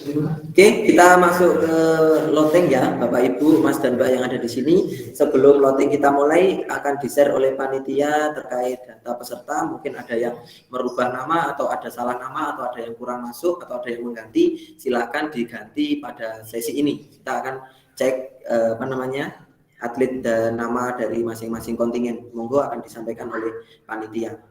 Oke, kita masuk ke loting ya, Bapak Ibu, Mas dan Mbak yang ada di sini. Sebelum loting kita mulai, akan di-share oleh panitia terkait data peserta. Mungkin ada yang merubah nama atau ada salah nama atau ada yang kurang masuk atau ada yang mengganti. Silakan diganti pada sesi ini. Kita akan cek atlet dan nama dari masing-masing kontingen. Monggo akan disampaikan oleh panitia.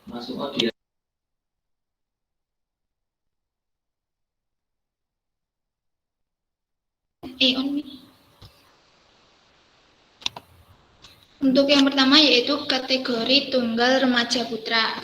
Masuk audio. Untuk yang pertama yaitu kategori tunggal remaja putra.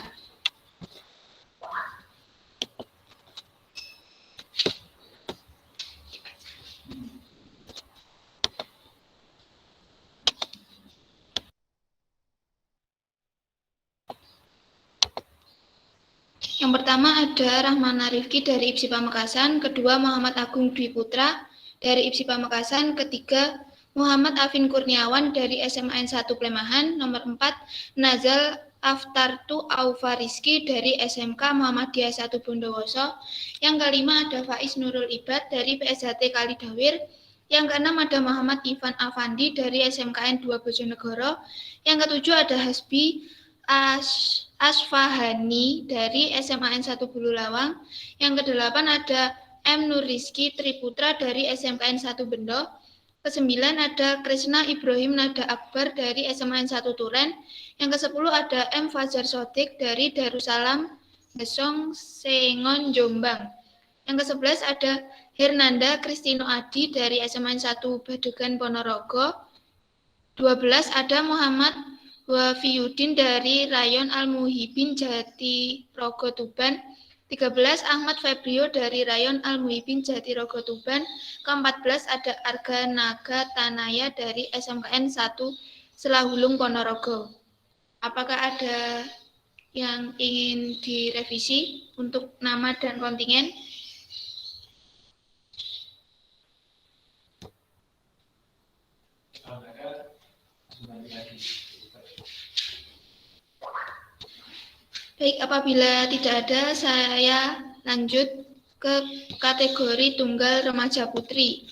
Yang pertama ada Rahmana Rifki dari IPSI Pamekasan, kedua Muhammad Agung Dwi Putra dari IPSI Pamekasan, ketiga Muhammad Afin Kurniawan dari SMAN 1 Plemahan, nomor 4 Nazal Aftartu Aufa Rizky dari SMK Muhammadiyah 1 Bondowoso, yang kelima ada Faiz Nurul Ibad dari PSHT Kalidawir, yang keenam ada Muhammad Ivan Afandi dari SMKN 2 Bojonegoro, yang ketujuh ada Hasbi Asfahani dari SMAN 1 Bululawang, yang kedelapan ada M. Nur Rizky Triputra dari SMKN 1 Bendo, kesembilan ada Krisna Ibrahim Nada Akbar dari SMAN 1 Turen, yang ke-10 ada M. Fajar Sodik dari Darussalam Besong Sengon Jombang, yang ke-11 ada Hernanda Kristino Adi dari SMAN 1 Badegan Ponorogo, 12 ada Muhammad Wafiyudin dari Rayon Al-Muhibin Jatirogo Tuban, 13 Ahmad Febrio dari Rayon Al-Muhibin Jatirogo Tuban, ke-14 ada Arga Naga Tanaya dari SMKN 1 Selahulung Ponorogo. Apakah ada yang ingin direvisi untuk nama dan kontingen? Baik, apabila tidak ada, saya lanjut ke kategori tunggal remaja putri.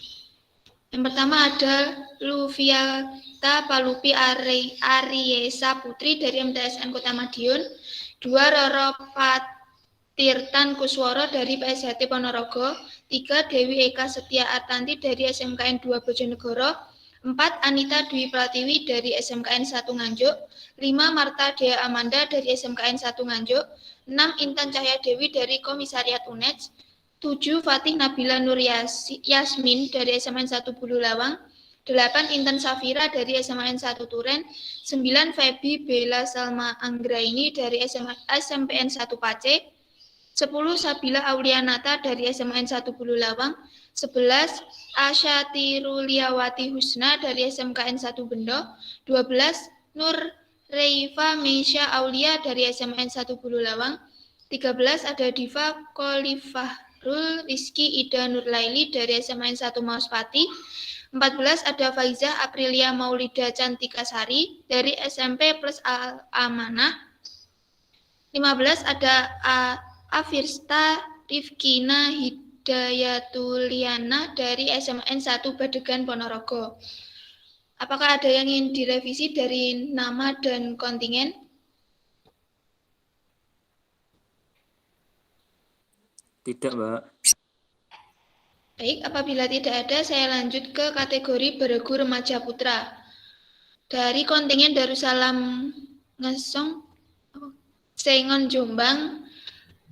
Yang pertama ada Lufiata Palupi Ariesa Putri dari MTSN Kota Madiun. 2 Roro Patirtan Kusworo dari PSHT Ponorogo. 3 Dewi Eka Setia Artanti dari SMKN 2 Bojonegoro. 4 Anita Dwi Pratiwi dari SMKN 1 Nganjuk. 5 Marta Dea Amanda dari SMKN 1 Nganjuk. 6 Intan Cahya Dewi dari Komisariat UNED. 7 Fatih Nabila Nur Yasmin dari SMN 1 Bululawang. 8 Intan Safira dari SMN 1 Turen. 9 Febi Bella Salma Anggraini dari SMPN 1 Pace. 10 Sabila Aulianata dari SMN 1 Bululawang. 11 Asya Tiruliawati Husna dari SMKN 1 Bendo. 12 Nur Reifa Meisya Aulia dari SMN 1 Bululawang. 13 ada Diva Kolifahrul Rizky Ida Nurlaili dari SMN 1 Mauspati. 14 ada Faizah Aprilia Maulida Cantika Sari dari SMP Plus Amanah. 15 ada Afirsta Rifkina Hidayatuliana dari SMN 1 Badegan Ponorogo. Apakah ada yang ingin direvisi dari nama dan kontingen? Tidak, Mbak. Baik, apabila tidak ada, saya lanjut ke kategori Beregu Remaja Putra. Dari kontingen Darussalam Ngesong, Sengon Jombang,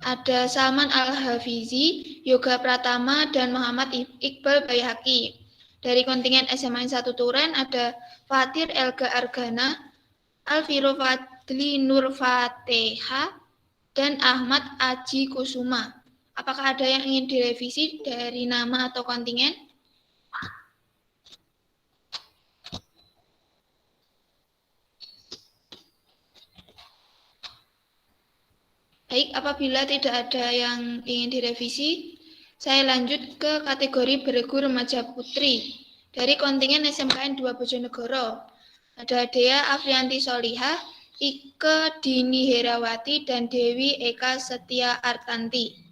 ada Salman Al-Hafizi, Yoga Pratama, dan Muhammad Iqbal Bayhaqi. Dari kontingen SMN 1 Turen, ada Fatir Elga Argana, Alviro Fadli Nur Fateha, dan Ahmad Aji Kusuma. Apakah ada yang ingin direvisi dari nama atau kontingen? Baik, apabila tidak ada yang ingin direvisi, saya lanjut ke kategori Beregu Remaja Putri. Dari kontingen SMKN 2 Bojonegoro, ada Dea Afrianti Solihah, Ike Dini Herawati, dan Dewi Eka Setia Artanti.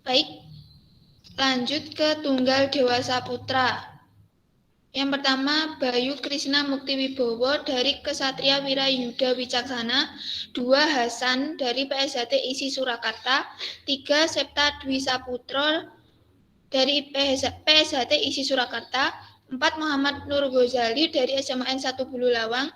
Baik, lanjut ke tunggal dewasa putra. Yang pertama, Bayu Krisna Mukti Wibowo dari Kesatria Wirayuda Wicaksana. 2 Hasan dari PSHT ISI Surakarta. 3 Septa Dwi Saputro dari PSHT ISI Surakarta. 4 Muhammad Nur Ghazali dari SMN 1 Bululawang.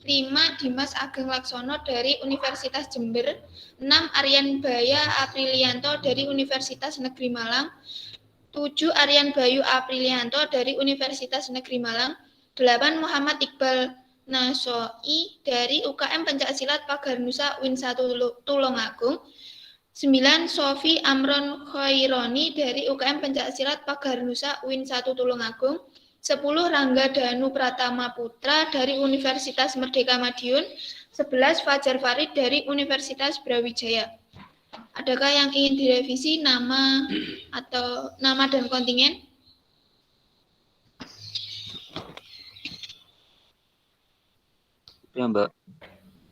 5 Dimas Ageng Laksono dari Universitas Jember. 6 Aryan Baya Aprilianto dari Universitas Negeri Malang. 7 Aryan Bayu Aprilianto dari Universitas Negeri Malang. 8 Muhammad Iqbal Nasoi dari UKM Pencaksilat Pagarnusa Win 1 Tulungagung. 9 Sofi Amron Khaironi dari UKM Pencaksilat Pagarnusa Win 1 Tulungagung. 10 Rangga Danu Pratama Putra dari Universitas Merdeka Madiun. 11 Fajar Farid dari Universitas Brawijaya. Adakah yang ingin direvisi nama atau nama dan kontingen? Ya, Mbak.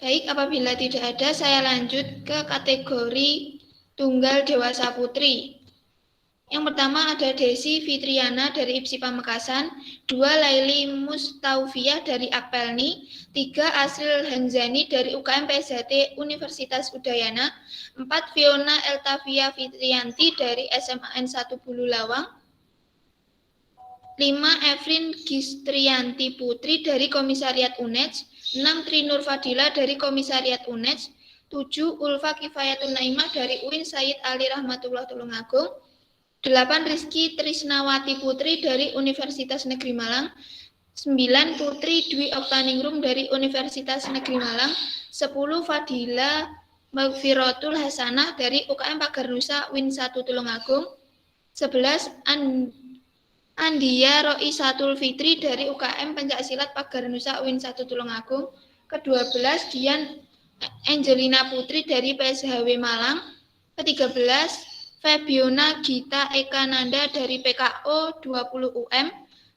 Baik, apabila tidak ada, saya lanjut ke kategori tunggal dewasa putri. Yang pertama ada Desi Fitriana dari IPSI Pamekasan, 2 Laili Mustaufiyah dari Apelni, 3 Asril Hanzani dari UKM PSHT Universitas Udayana, 4 Fiona Eltavia Fitrianti dari SMAN 1 Bululawang, 5 Efrin Gistrianti Putri dari Komisariat UNED, 6 Trinur Fadila dari Komisariat UNED, 7 Ulfa Kifayatun Naimah dari UIN Sayyid Ali Rahmatullah Tulungagung, 8 Rizky Trisnawati Putri dari Universitas Negeri Malang, 9 Putri Dwi Oktaningrum dari Universitas Negeri Malang, 10 Fadila Magfirotul Hasanah dari UKM Pagarnusa Win 1 Tulungagung, 11 Andia Roisatul Fitri dari UKM Pencaksilat Pagarnusa Win 1 Tulungagung, ke-12 Dian Angelina Putri dari PSHW Malang, ke-13 Febiona Gita Eka Nanda dari PKO 20 UM,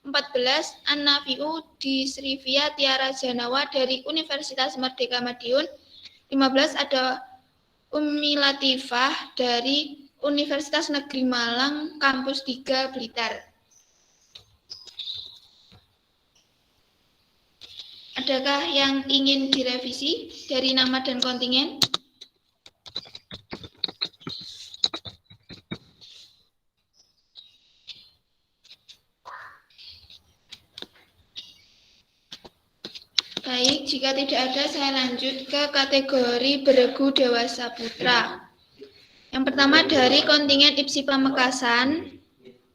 14 Annafiu di Srivia Tiara Janawa dari Universitas Merdeka Madiun, 15 ada Umi Latifah dari Universitas Negeri Malang, Kampus 3, Blitar. Adakah yang ingin direvisi dari nama dan kontingen? Baik, jika tidak ada, saya lanjut ke kategori beregu dewasa putra. Yang pertama dari kontingen IPSI Pamekasan,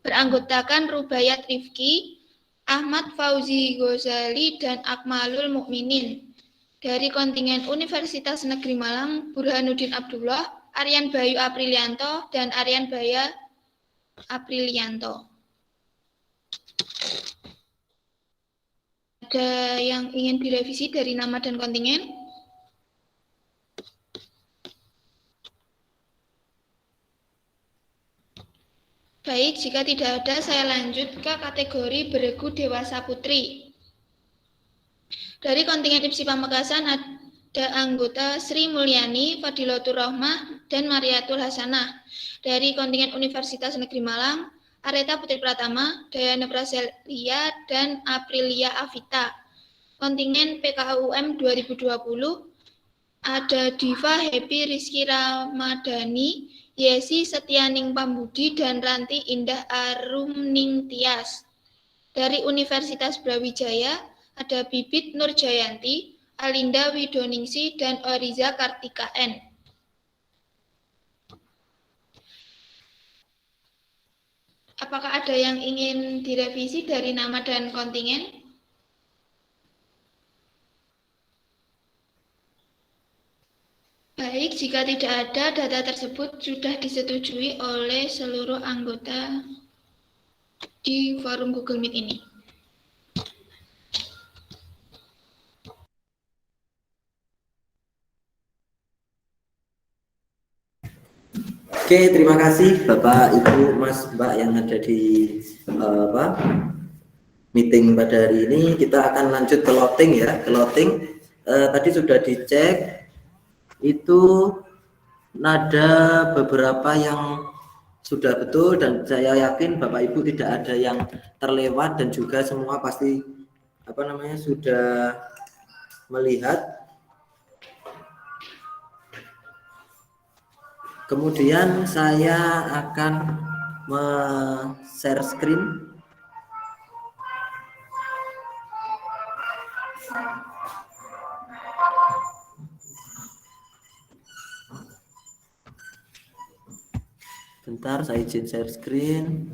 beranggotakan Rubayat Rifki, Ahmad Fauzi Ghazali, dan Akmalul Mukminin. Dari kontingen Universitas Negeri Malang, Burhanuddin Abdullah, Aryan Bayu Aprilianto, dan Aryan Baya Aprilianto. Ada yang ingin direvisi dari nama dan kontingen? Baik, jika tidak ada, saya lanjut ke kategori beregu dewasa putri. Dari kontingen IPSI Pamekasan ada anggota Sri Mulyani, Fadilatur Rahmah, dan Mariatul Hasanah. Dari kontingen Universitas Negeri Malang, Areta Putri Pratama, Dayana Praselia, dan Aprilia Avita. Kontingen PKUM 2020 ada Diva Happy Rizky Ramadhani, Yesi Setianing Pambudi, dan Ranti Indah Arumning Tias. Dari Universitas Brawijaya ada Bibit Nurjayanti, Alinda Widoningsi, dan Oriza Kartika N. Apakah ada yang ingin direvisi dari nama dan kontingen? Baik, jika tidak ada, data tersebut sudah disetujui oleh seluruh anggota di forum Google Meet ini. Oke, terima kasih Bapak, Ibu, Mas, Mbak yang ada di meeting pada hari ini. Kita akan lanjut ke loading ya. Ke loading tadi sudah dicek, itu ada beberapa yang sudah betul dan saya yakin Bapak Ibu tidak ada yang terlewat dan juga semua pasti sudah melihat. Kemudian saya akan share screen. Bentar, saya izin share screen.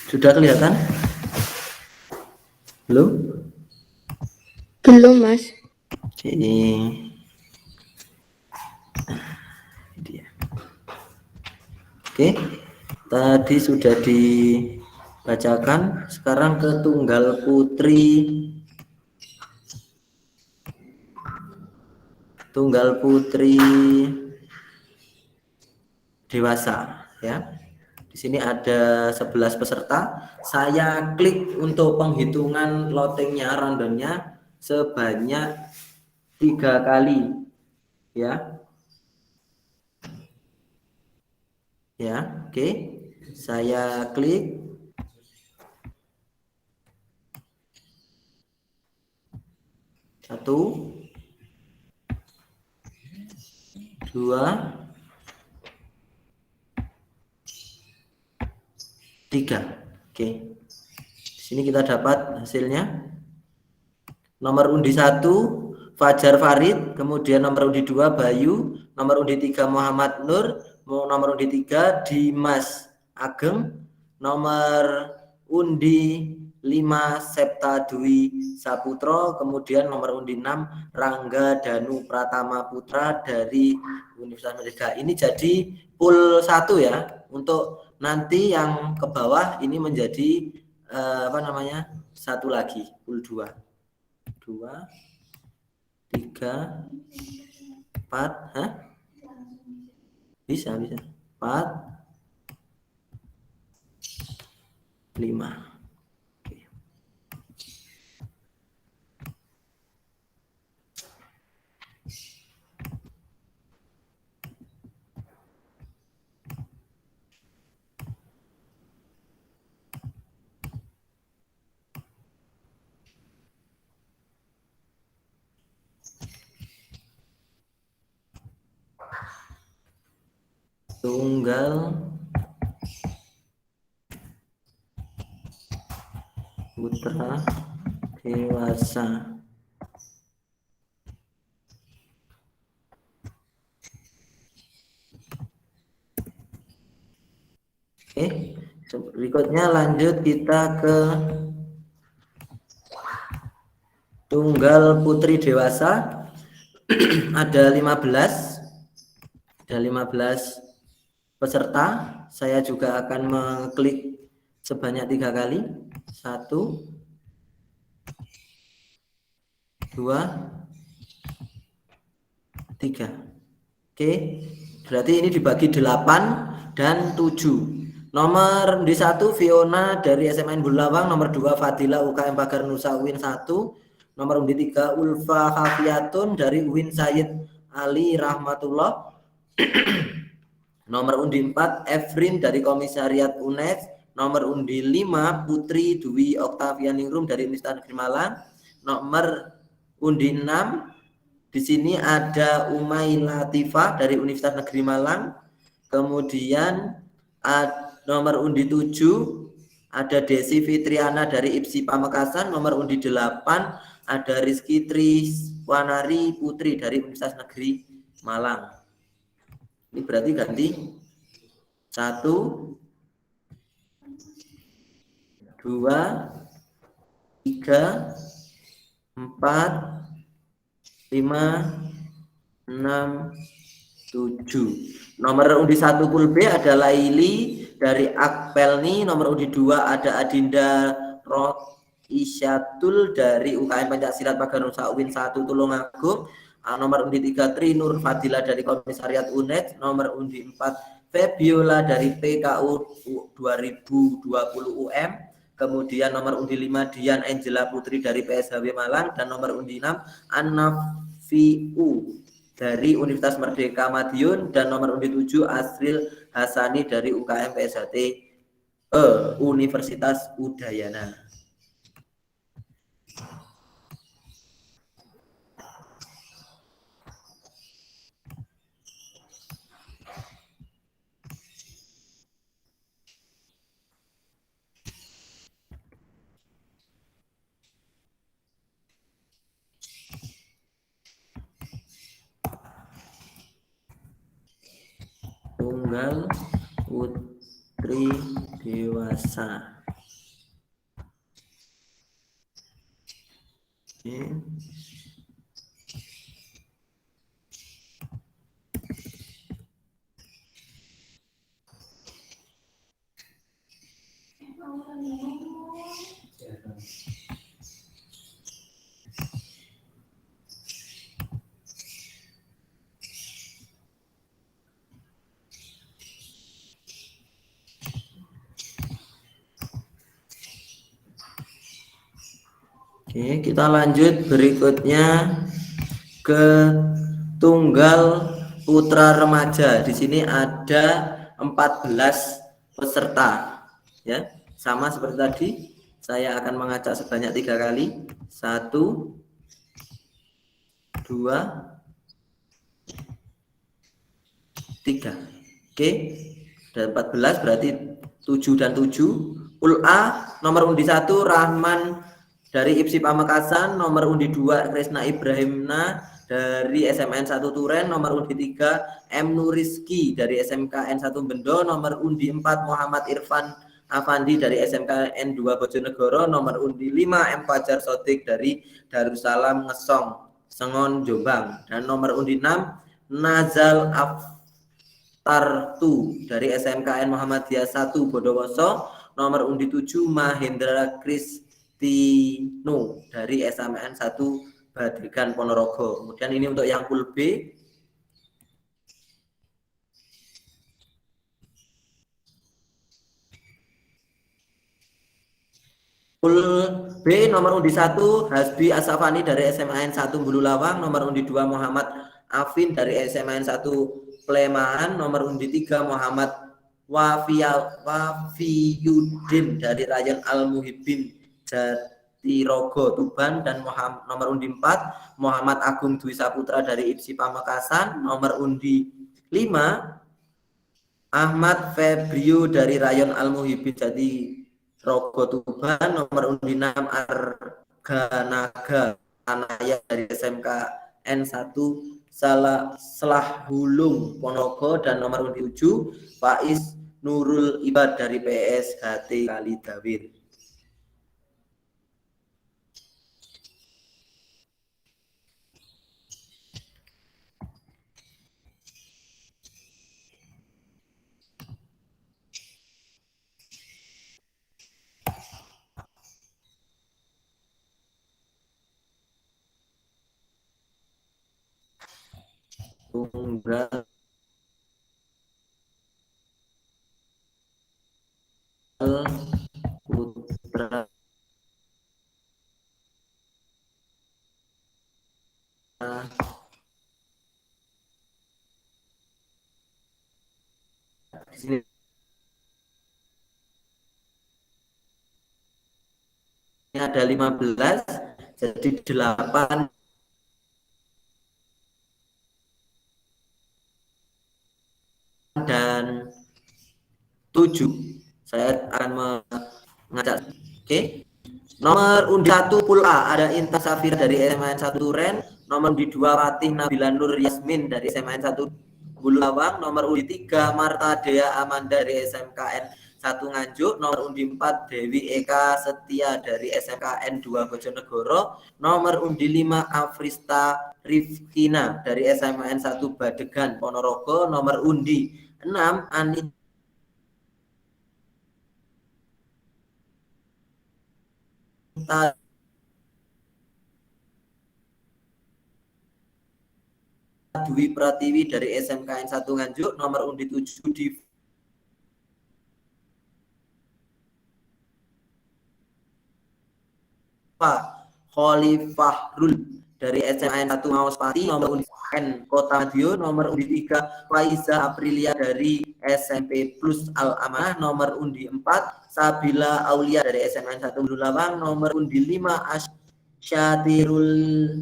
Sudah kelihatan? Belum? Belum, Mas. Oke. Oke, tadi sudah dibacakan. Sekarang ke tunggal putri. Tunggal putri dewasa ya. Di sini ada 11 peserta. Saya klik untuk penghitungan loadingnya, rundownnya sebanyak 3 kali ya. Ya, oke. Saya klik. Satu, 2, 3. Oke. Di sini kita dapat hasilnya. Nomor undi 1 Fajar Farid, kemudian nomor undi 2 Bayu, nomor undi 3 Muhammad Nur, nomor undi 3 Dimas Ageng, nomor undi 5 Septa Dwi Saputro, kemudian nomor undi 6 Rangga Danu Pratama Putra dari Universitas Merdeka. Ini jadi pool 1 ya. Untuk nanti yang ke bawah ini menjadi satu lagi pool 2, 3, 4, bisa 4, 5. Tunggal putra dewasa. Oke, berikutnya lanjut kita ke tunggal putri dewasa. Ada 15 peserta. Saya juga akan mengklik sebanyak 3 kali. 1, 2, 3. Oke, berarti ini dibagi 8 dan 7. Nomor undi 1 Fiona dari SMN Bulawang, nomor 2 Fadila UKM Pagar Nusa UIN 1, nomor undi 3 Ulfa Khafiatun dari UIN Sayyid Ali Rahmatullah, nomor undi 4 Efrin dari Komisariat UNES, nomor undi 5 Putri Dwi Oktavianingrum dari Universitas Negeri Malang, nomor undi 6 di sini ada Umay Latifah dari Universitas Negeri Malang, kemudian nomor undi 7 ada Desi Fitriana dari IPSI Pamekasan, nomor undi 8 ada Rizky Triswanari Putri dari Universitas Negeri Malang. Ini berarti ganti 1, 2, 3, 4, 5, 6, 7. Nomor undi 1 pool B ada Laili dari Akpelni, nomor undi 2 ada Adinda Roisyatul dari UKM Pencaksilat Pagar Nusa UIN 1 Tulungagung, nomor undi 3 Tri Nur Fadila dari Komisariat UNED, nomor undi 4 Febiola dari PKU 2020 UM, kemudian nomor undi 5 Dian Angela Putri dari PSHW Malang, dan nomor undi 6 Annafiu dari Universitas Merdeka Madiun, dan nomor undi 7 Asril Hasani dari UKM PSHT Universitas Udayana. Tunggal putri dewasa. Oke. Oke, kita lanjut berikutnya ke tunggal putra remaja. Di sini ada 14 peserta, ya, sama seperti tadi. Saya akan mengacak sebanyak 3 kali. 1, 2, 3. Oke. Dan 14 berarti 7 dan 7. Pool A nomor undi 1 Rahman dari IPSI Pamekasan, nomor undi 2 Krisna Ibrahimna dari SMN 1 Turen, nomor undi 3 M Nuriski dari SMKN 1 Bendo, nomor undi 4 Muhammad Irfan Afandi dari SMKN 2 Bojonegoro, nomor undi 5 M Fajar Sodik dari Darussalam Ngesong Sengon Jombang, dan nomor undi 6 Nazal Aftartu dari SMKN Muhammadiyah 1 Bondowoso, nomor undi 7 Mahendra Kristino dari SMN 1 Badegan Ponorogo. Kemudian ini untuk yang pool B. Pool B nomor undi 1 Hasbi Asafani dari SMAN 1 Bululawang, nomor undi 2 Muhammad Afin dari SMAN 1 Plemahan, nomor undi 3 Muhammad Wafiyuddin dari Rayon Al Muhibbin Jatirogo Tuban, dan nomor undi 4 Muhammad Agung Dwi Saputra dari IPSI Pamekasan, nomor undi 5 Ahmad Febrio dari Rayon Al Muhibbin Jatirogo Tuban, nomor undi 6 Arganaga Anaya dari SMKN 1 Selahulung Ponorogo, dan nomor undi 7 Faiz Nurul Ibad dari PSHT Kalidawir. Tunggal putra di sini ada 15, jadi 8 dan 7. Saya akan mengajak. Oke. Nomor undi 1 pool A ada Intan Safira dari SMAN 1 Turen, nomor undi 2 Fatih Nabila Nur Yasmin dari SMAN 1 Bulawang, nomor undi 3 Marta Dea Amanda dari SMKN 1 Nganjuk, nomor undi 4 Dewi Eka Setia dari SMKN 2 Bojonegoro, nomor undi 5 Afrista Rifkina dari SMKN 1 Badegan Ponorogo, nomor undi 6 Anita Dwi Pratiwi dari SMKN 1 Nganjuk, nomor undi 7 di Kholifahrul dari SMKN 1 Maospati, nomor undi N Kota Madiun, nomor undi 3 Faiza Aprilia dari SMP Plus Al Amanah, nomor undi 4 Sabila Aulia dari SMKN 1 Bululawang, nomor undi 5 Syatirul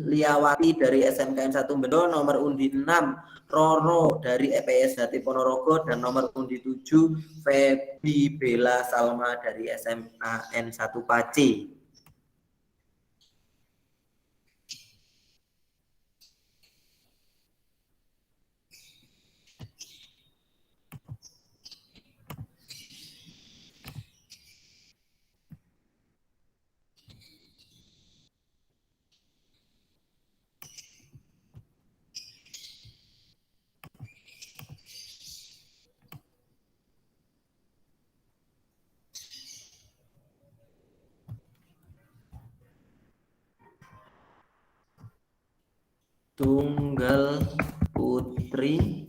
Liawati dari SMKN 1 Bendo, nomor undi 6 Roro dari EPSHT Ponorogo, dan nomor undi 7 Febi Bella Salma dari SMAN 1 Pace. Tunggal putri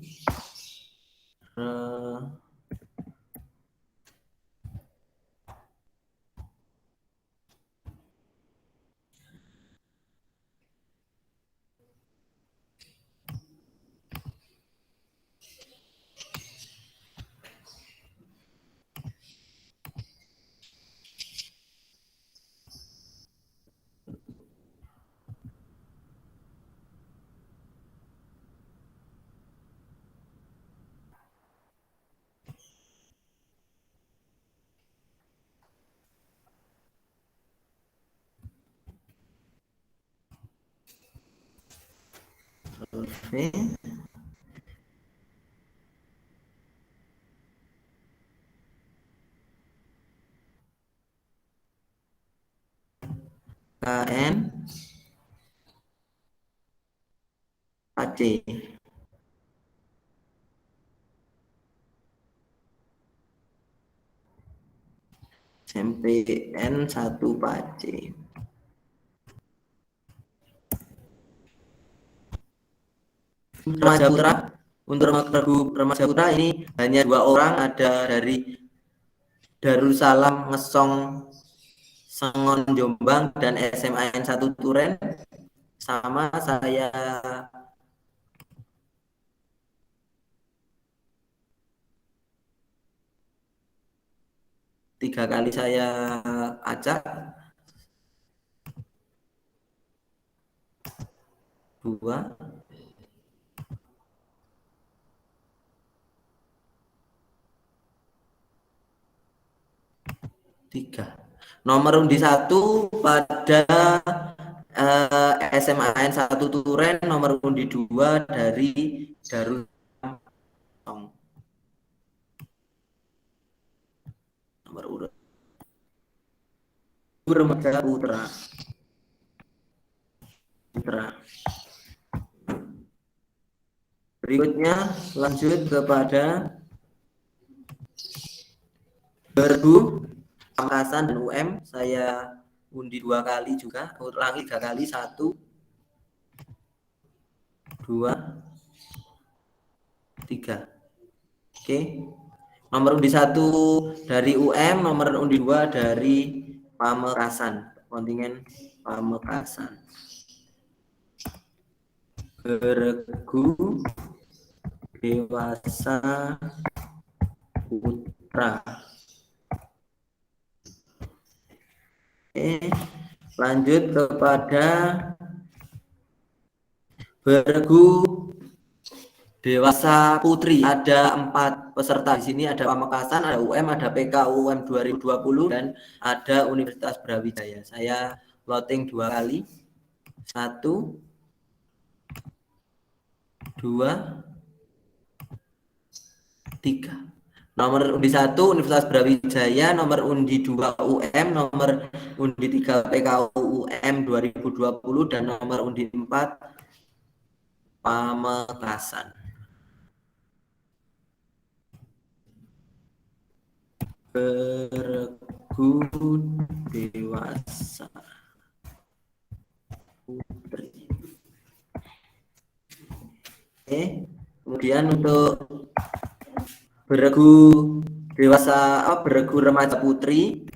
Oke. KN AC. SMPN 1 Pace. Remaja Putra, untuk Remaja Putra ini hanya 2 orang, ada dari Darussalam Ngesong Sengon Jombang dan SMAN 1 Turen. Sama saya tiga kali saya acak, 2, 3. Nomor undi 1 pada SMAN 1 Turen, nomor undi 2 dari Darussalam. Nomor urut Remaja Putra. Berikutnya lanjut kepada Bergu, Pamekasan dan UM. Saya undi 2 kali juga, ulangi 3 kali, 1, 2, 3. Oke. Nomor undi 1 dari UM, nomor undi 2 dari Pamekasan, kontingen Pamekasan. Bergu Dewasa Putra. Oke, lanjut kepada Bergu Dewasa Putri. Ada 4 peserta di sini, ada Pamekasan, ada UM, ada PKUM 2020 dan ada Universitas Brawijaya. Saya loting 2 kali. 1, 2, 3. Nomor undi 1 Universitas Brawijaya, nomor undi 2 UM, nomor undi 3 PKUM 2020 dan nomor undi 4 Pamekasan. Bergu Dewasa Putri. Oke, kemudian untuk Bergu Dewasa, Bergu Remaja Putri.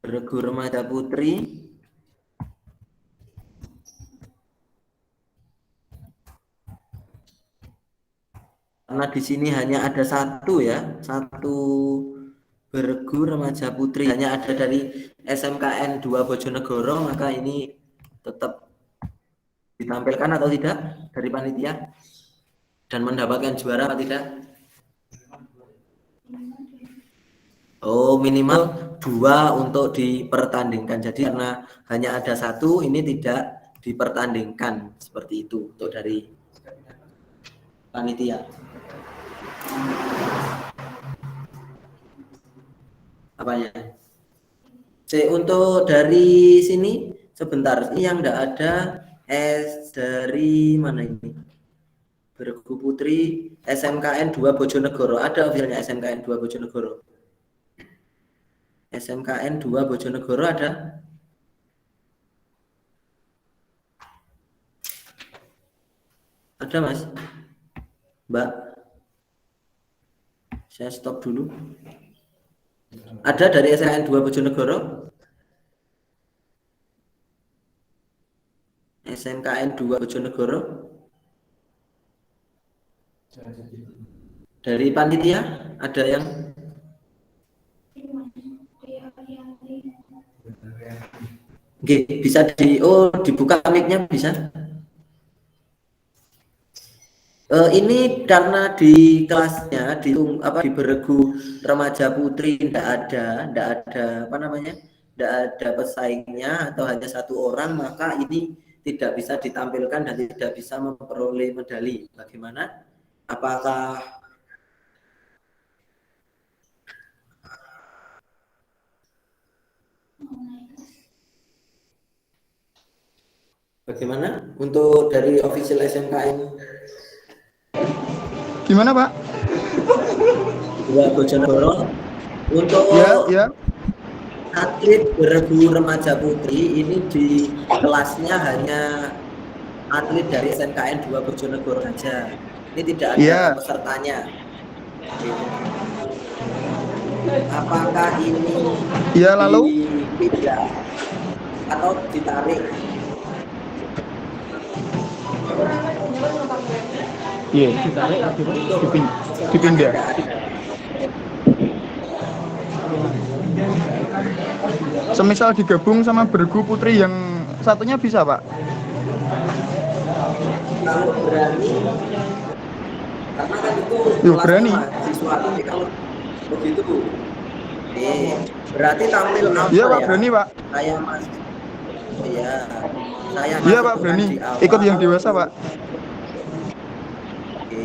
Bergu Remaja Putri. Karena di sini hanya ada 1 ya, 1 Bergu Remaja Putri, hanya ada dari SMKN 2 Bojonegoro, maka ini tetap ditampilkan atau tidak dari panitia dan mendapatkan juara atau tidak? Oh, minimal 2 untuk dipertandingkan. Jadi karena hanya ada 1, ini tidak dipertandingkan, seperti itu untuk dari panitia. Apanya? Untuk dari sini sebentar, ini yang enggak ada dari mana ini? Bergu Putri SMKN 2 Bojonegoro. Ada filenya SMKN 2 Bojonegoro. SMKN 2 Bojonegoro ada? Ada, Mas? Mbak? Saya stop dulu. Ada dari SMKN 2 Bojonegoro? SMKN 2 Bojonegoro? Dari panitia ada yang? Oke, bisa dibuka mic-nya bisa? Ini karena di kelasnya di Bergu Remaja Putri tidak ada apa namanya, tidak ada pesaingnya atau hanya 1 orang, maka ini tidak bisa ditampilkan dan tidak bisa memperoleh medali. Bagaimana? Apakah bagaimana untuk dari official SMKN? Gimana Pak? Dua Bojonegoro untuk Ya. atlet beregu remaja putri ini di kelasnya hanya atlet dari SMKN 2 Bojonegoro saja. Ini tidak ada pesertanya. Apakah ini lalu dipindah atau ditarik? Iya, ditarik dipindah. Semisal digabung sama beregu putri yang satunya bisa, Pak? Kalau berani, karena kan itu berani. Mahasiswa, tapi kalau begitu, berarti tampil apa Iya, Pak, ya? berani, Pak. Saya Mas, iya, saya Iya, Pak, berani. Ikut yang dewasa, Pak. Oke,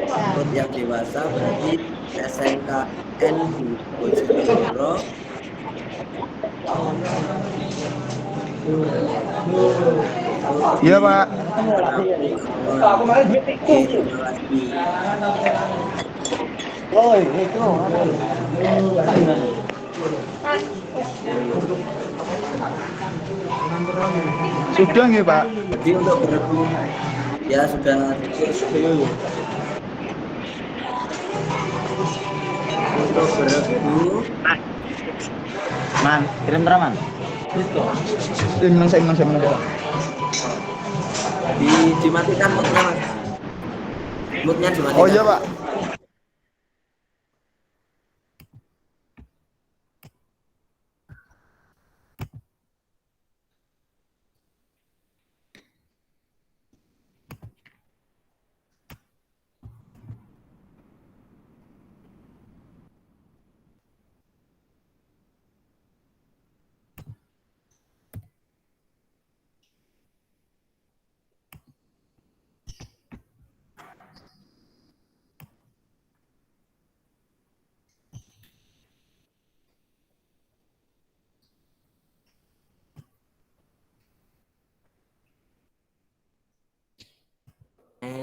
ikut yang dewasa berarti SMKN di Bojonegoro. Iya, Pak. Sudah nggih, Pak? Jadi untuk beregu ya sudah untuk beregu Man, kirim berapa, Man? Saya menang. Dimatikan moodnya, Mas. Moodnya dimatikan. Oh iya, Pak.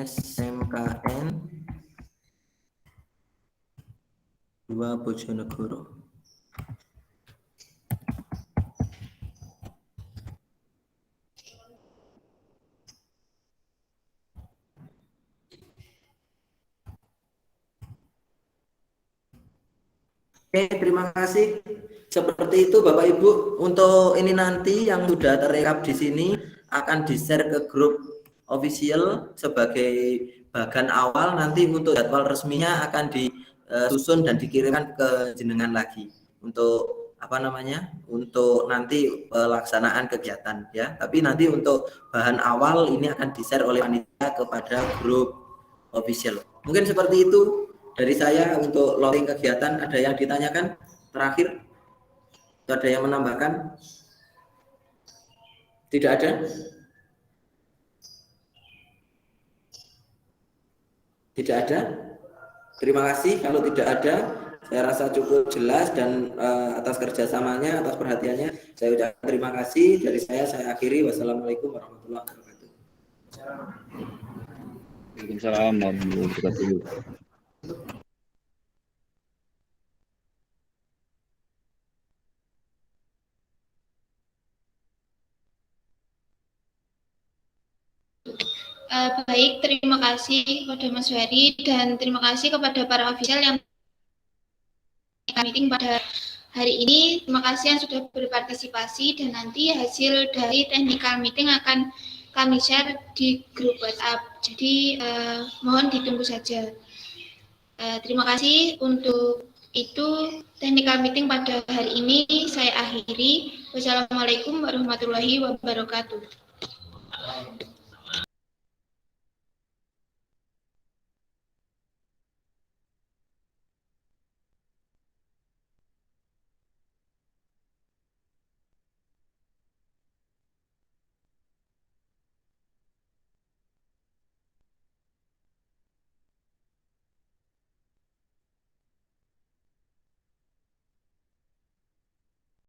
SMKN 2 Bojonegoro. Oke, terima kasih. Seperti itu Bapak Ibu, untuk ini nanti yang sudah terekap di sini akan di-share ke grup official sebagai bagan awal. Nanti untuk jadwal resminya akan disusun dan dikirimkan ke jenengan lagi untuk apa namanya? Untuk nanti pelaksanaan kegiatan ya. Tapi nanti untuk bahan awal ini akan di-share oleh panitia kepada grup official. Mungkin seperti itu dari saya untuk launching kegiatan. Ada yang ditanyakan terakhir? Ada yang menambahkan? Tidak ada? Tidak ada? Terima kasih. Kalau tidak ada, saya rasa cukup jelas dan atas kerjasamanya, atas perhatiannya, saya ucapkan terima kasih. Dari saya akhiri. Wassalamualaikum warahmatullahi wabarakatuh. Waalaikumsalam warahmatullahi wabarakatuh. Baik, terima kasih kepada Mas Ferry dan terima kasih kepada para official yang meeting pada hari ini. Terima kasih yang sudah berpartisipasi dan nanti hasil dari technical meeting akan kami share di grup WhatsApp. Jadi mohon ditunggu saja. Terima kasih. Untuk itu technical meeting pada hari ini saya akhiri. Wassalamualaikum warahmatullahi wabarakatuh.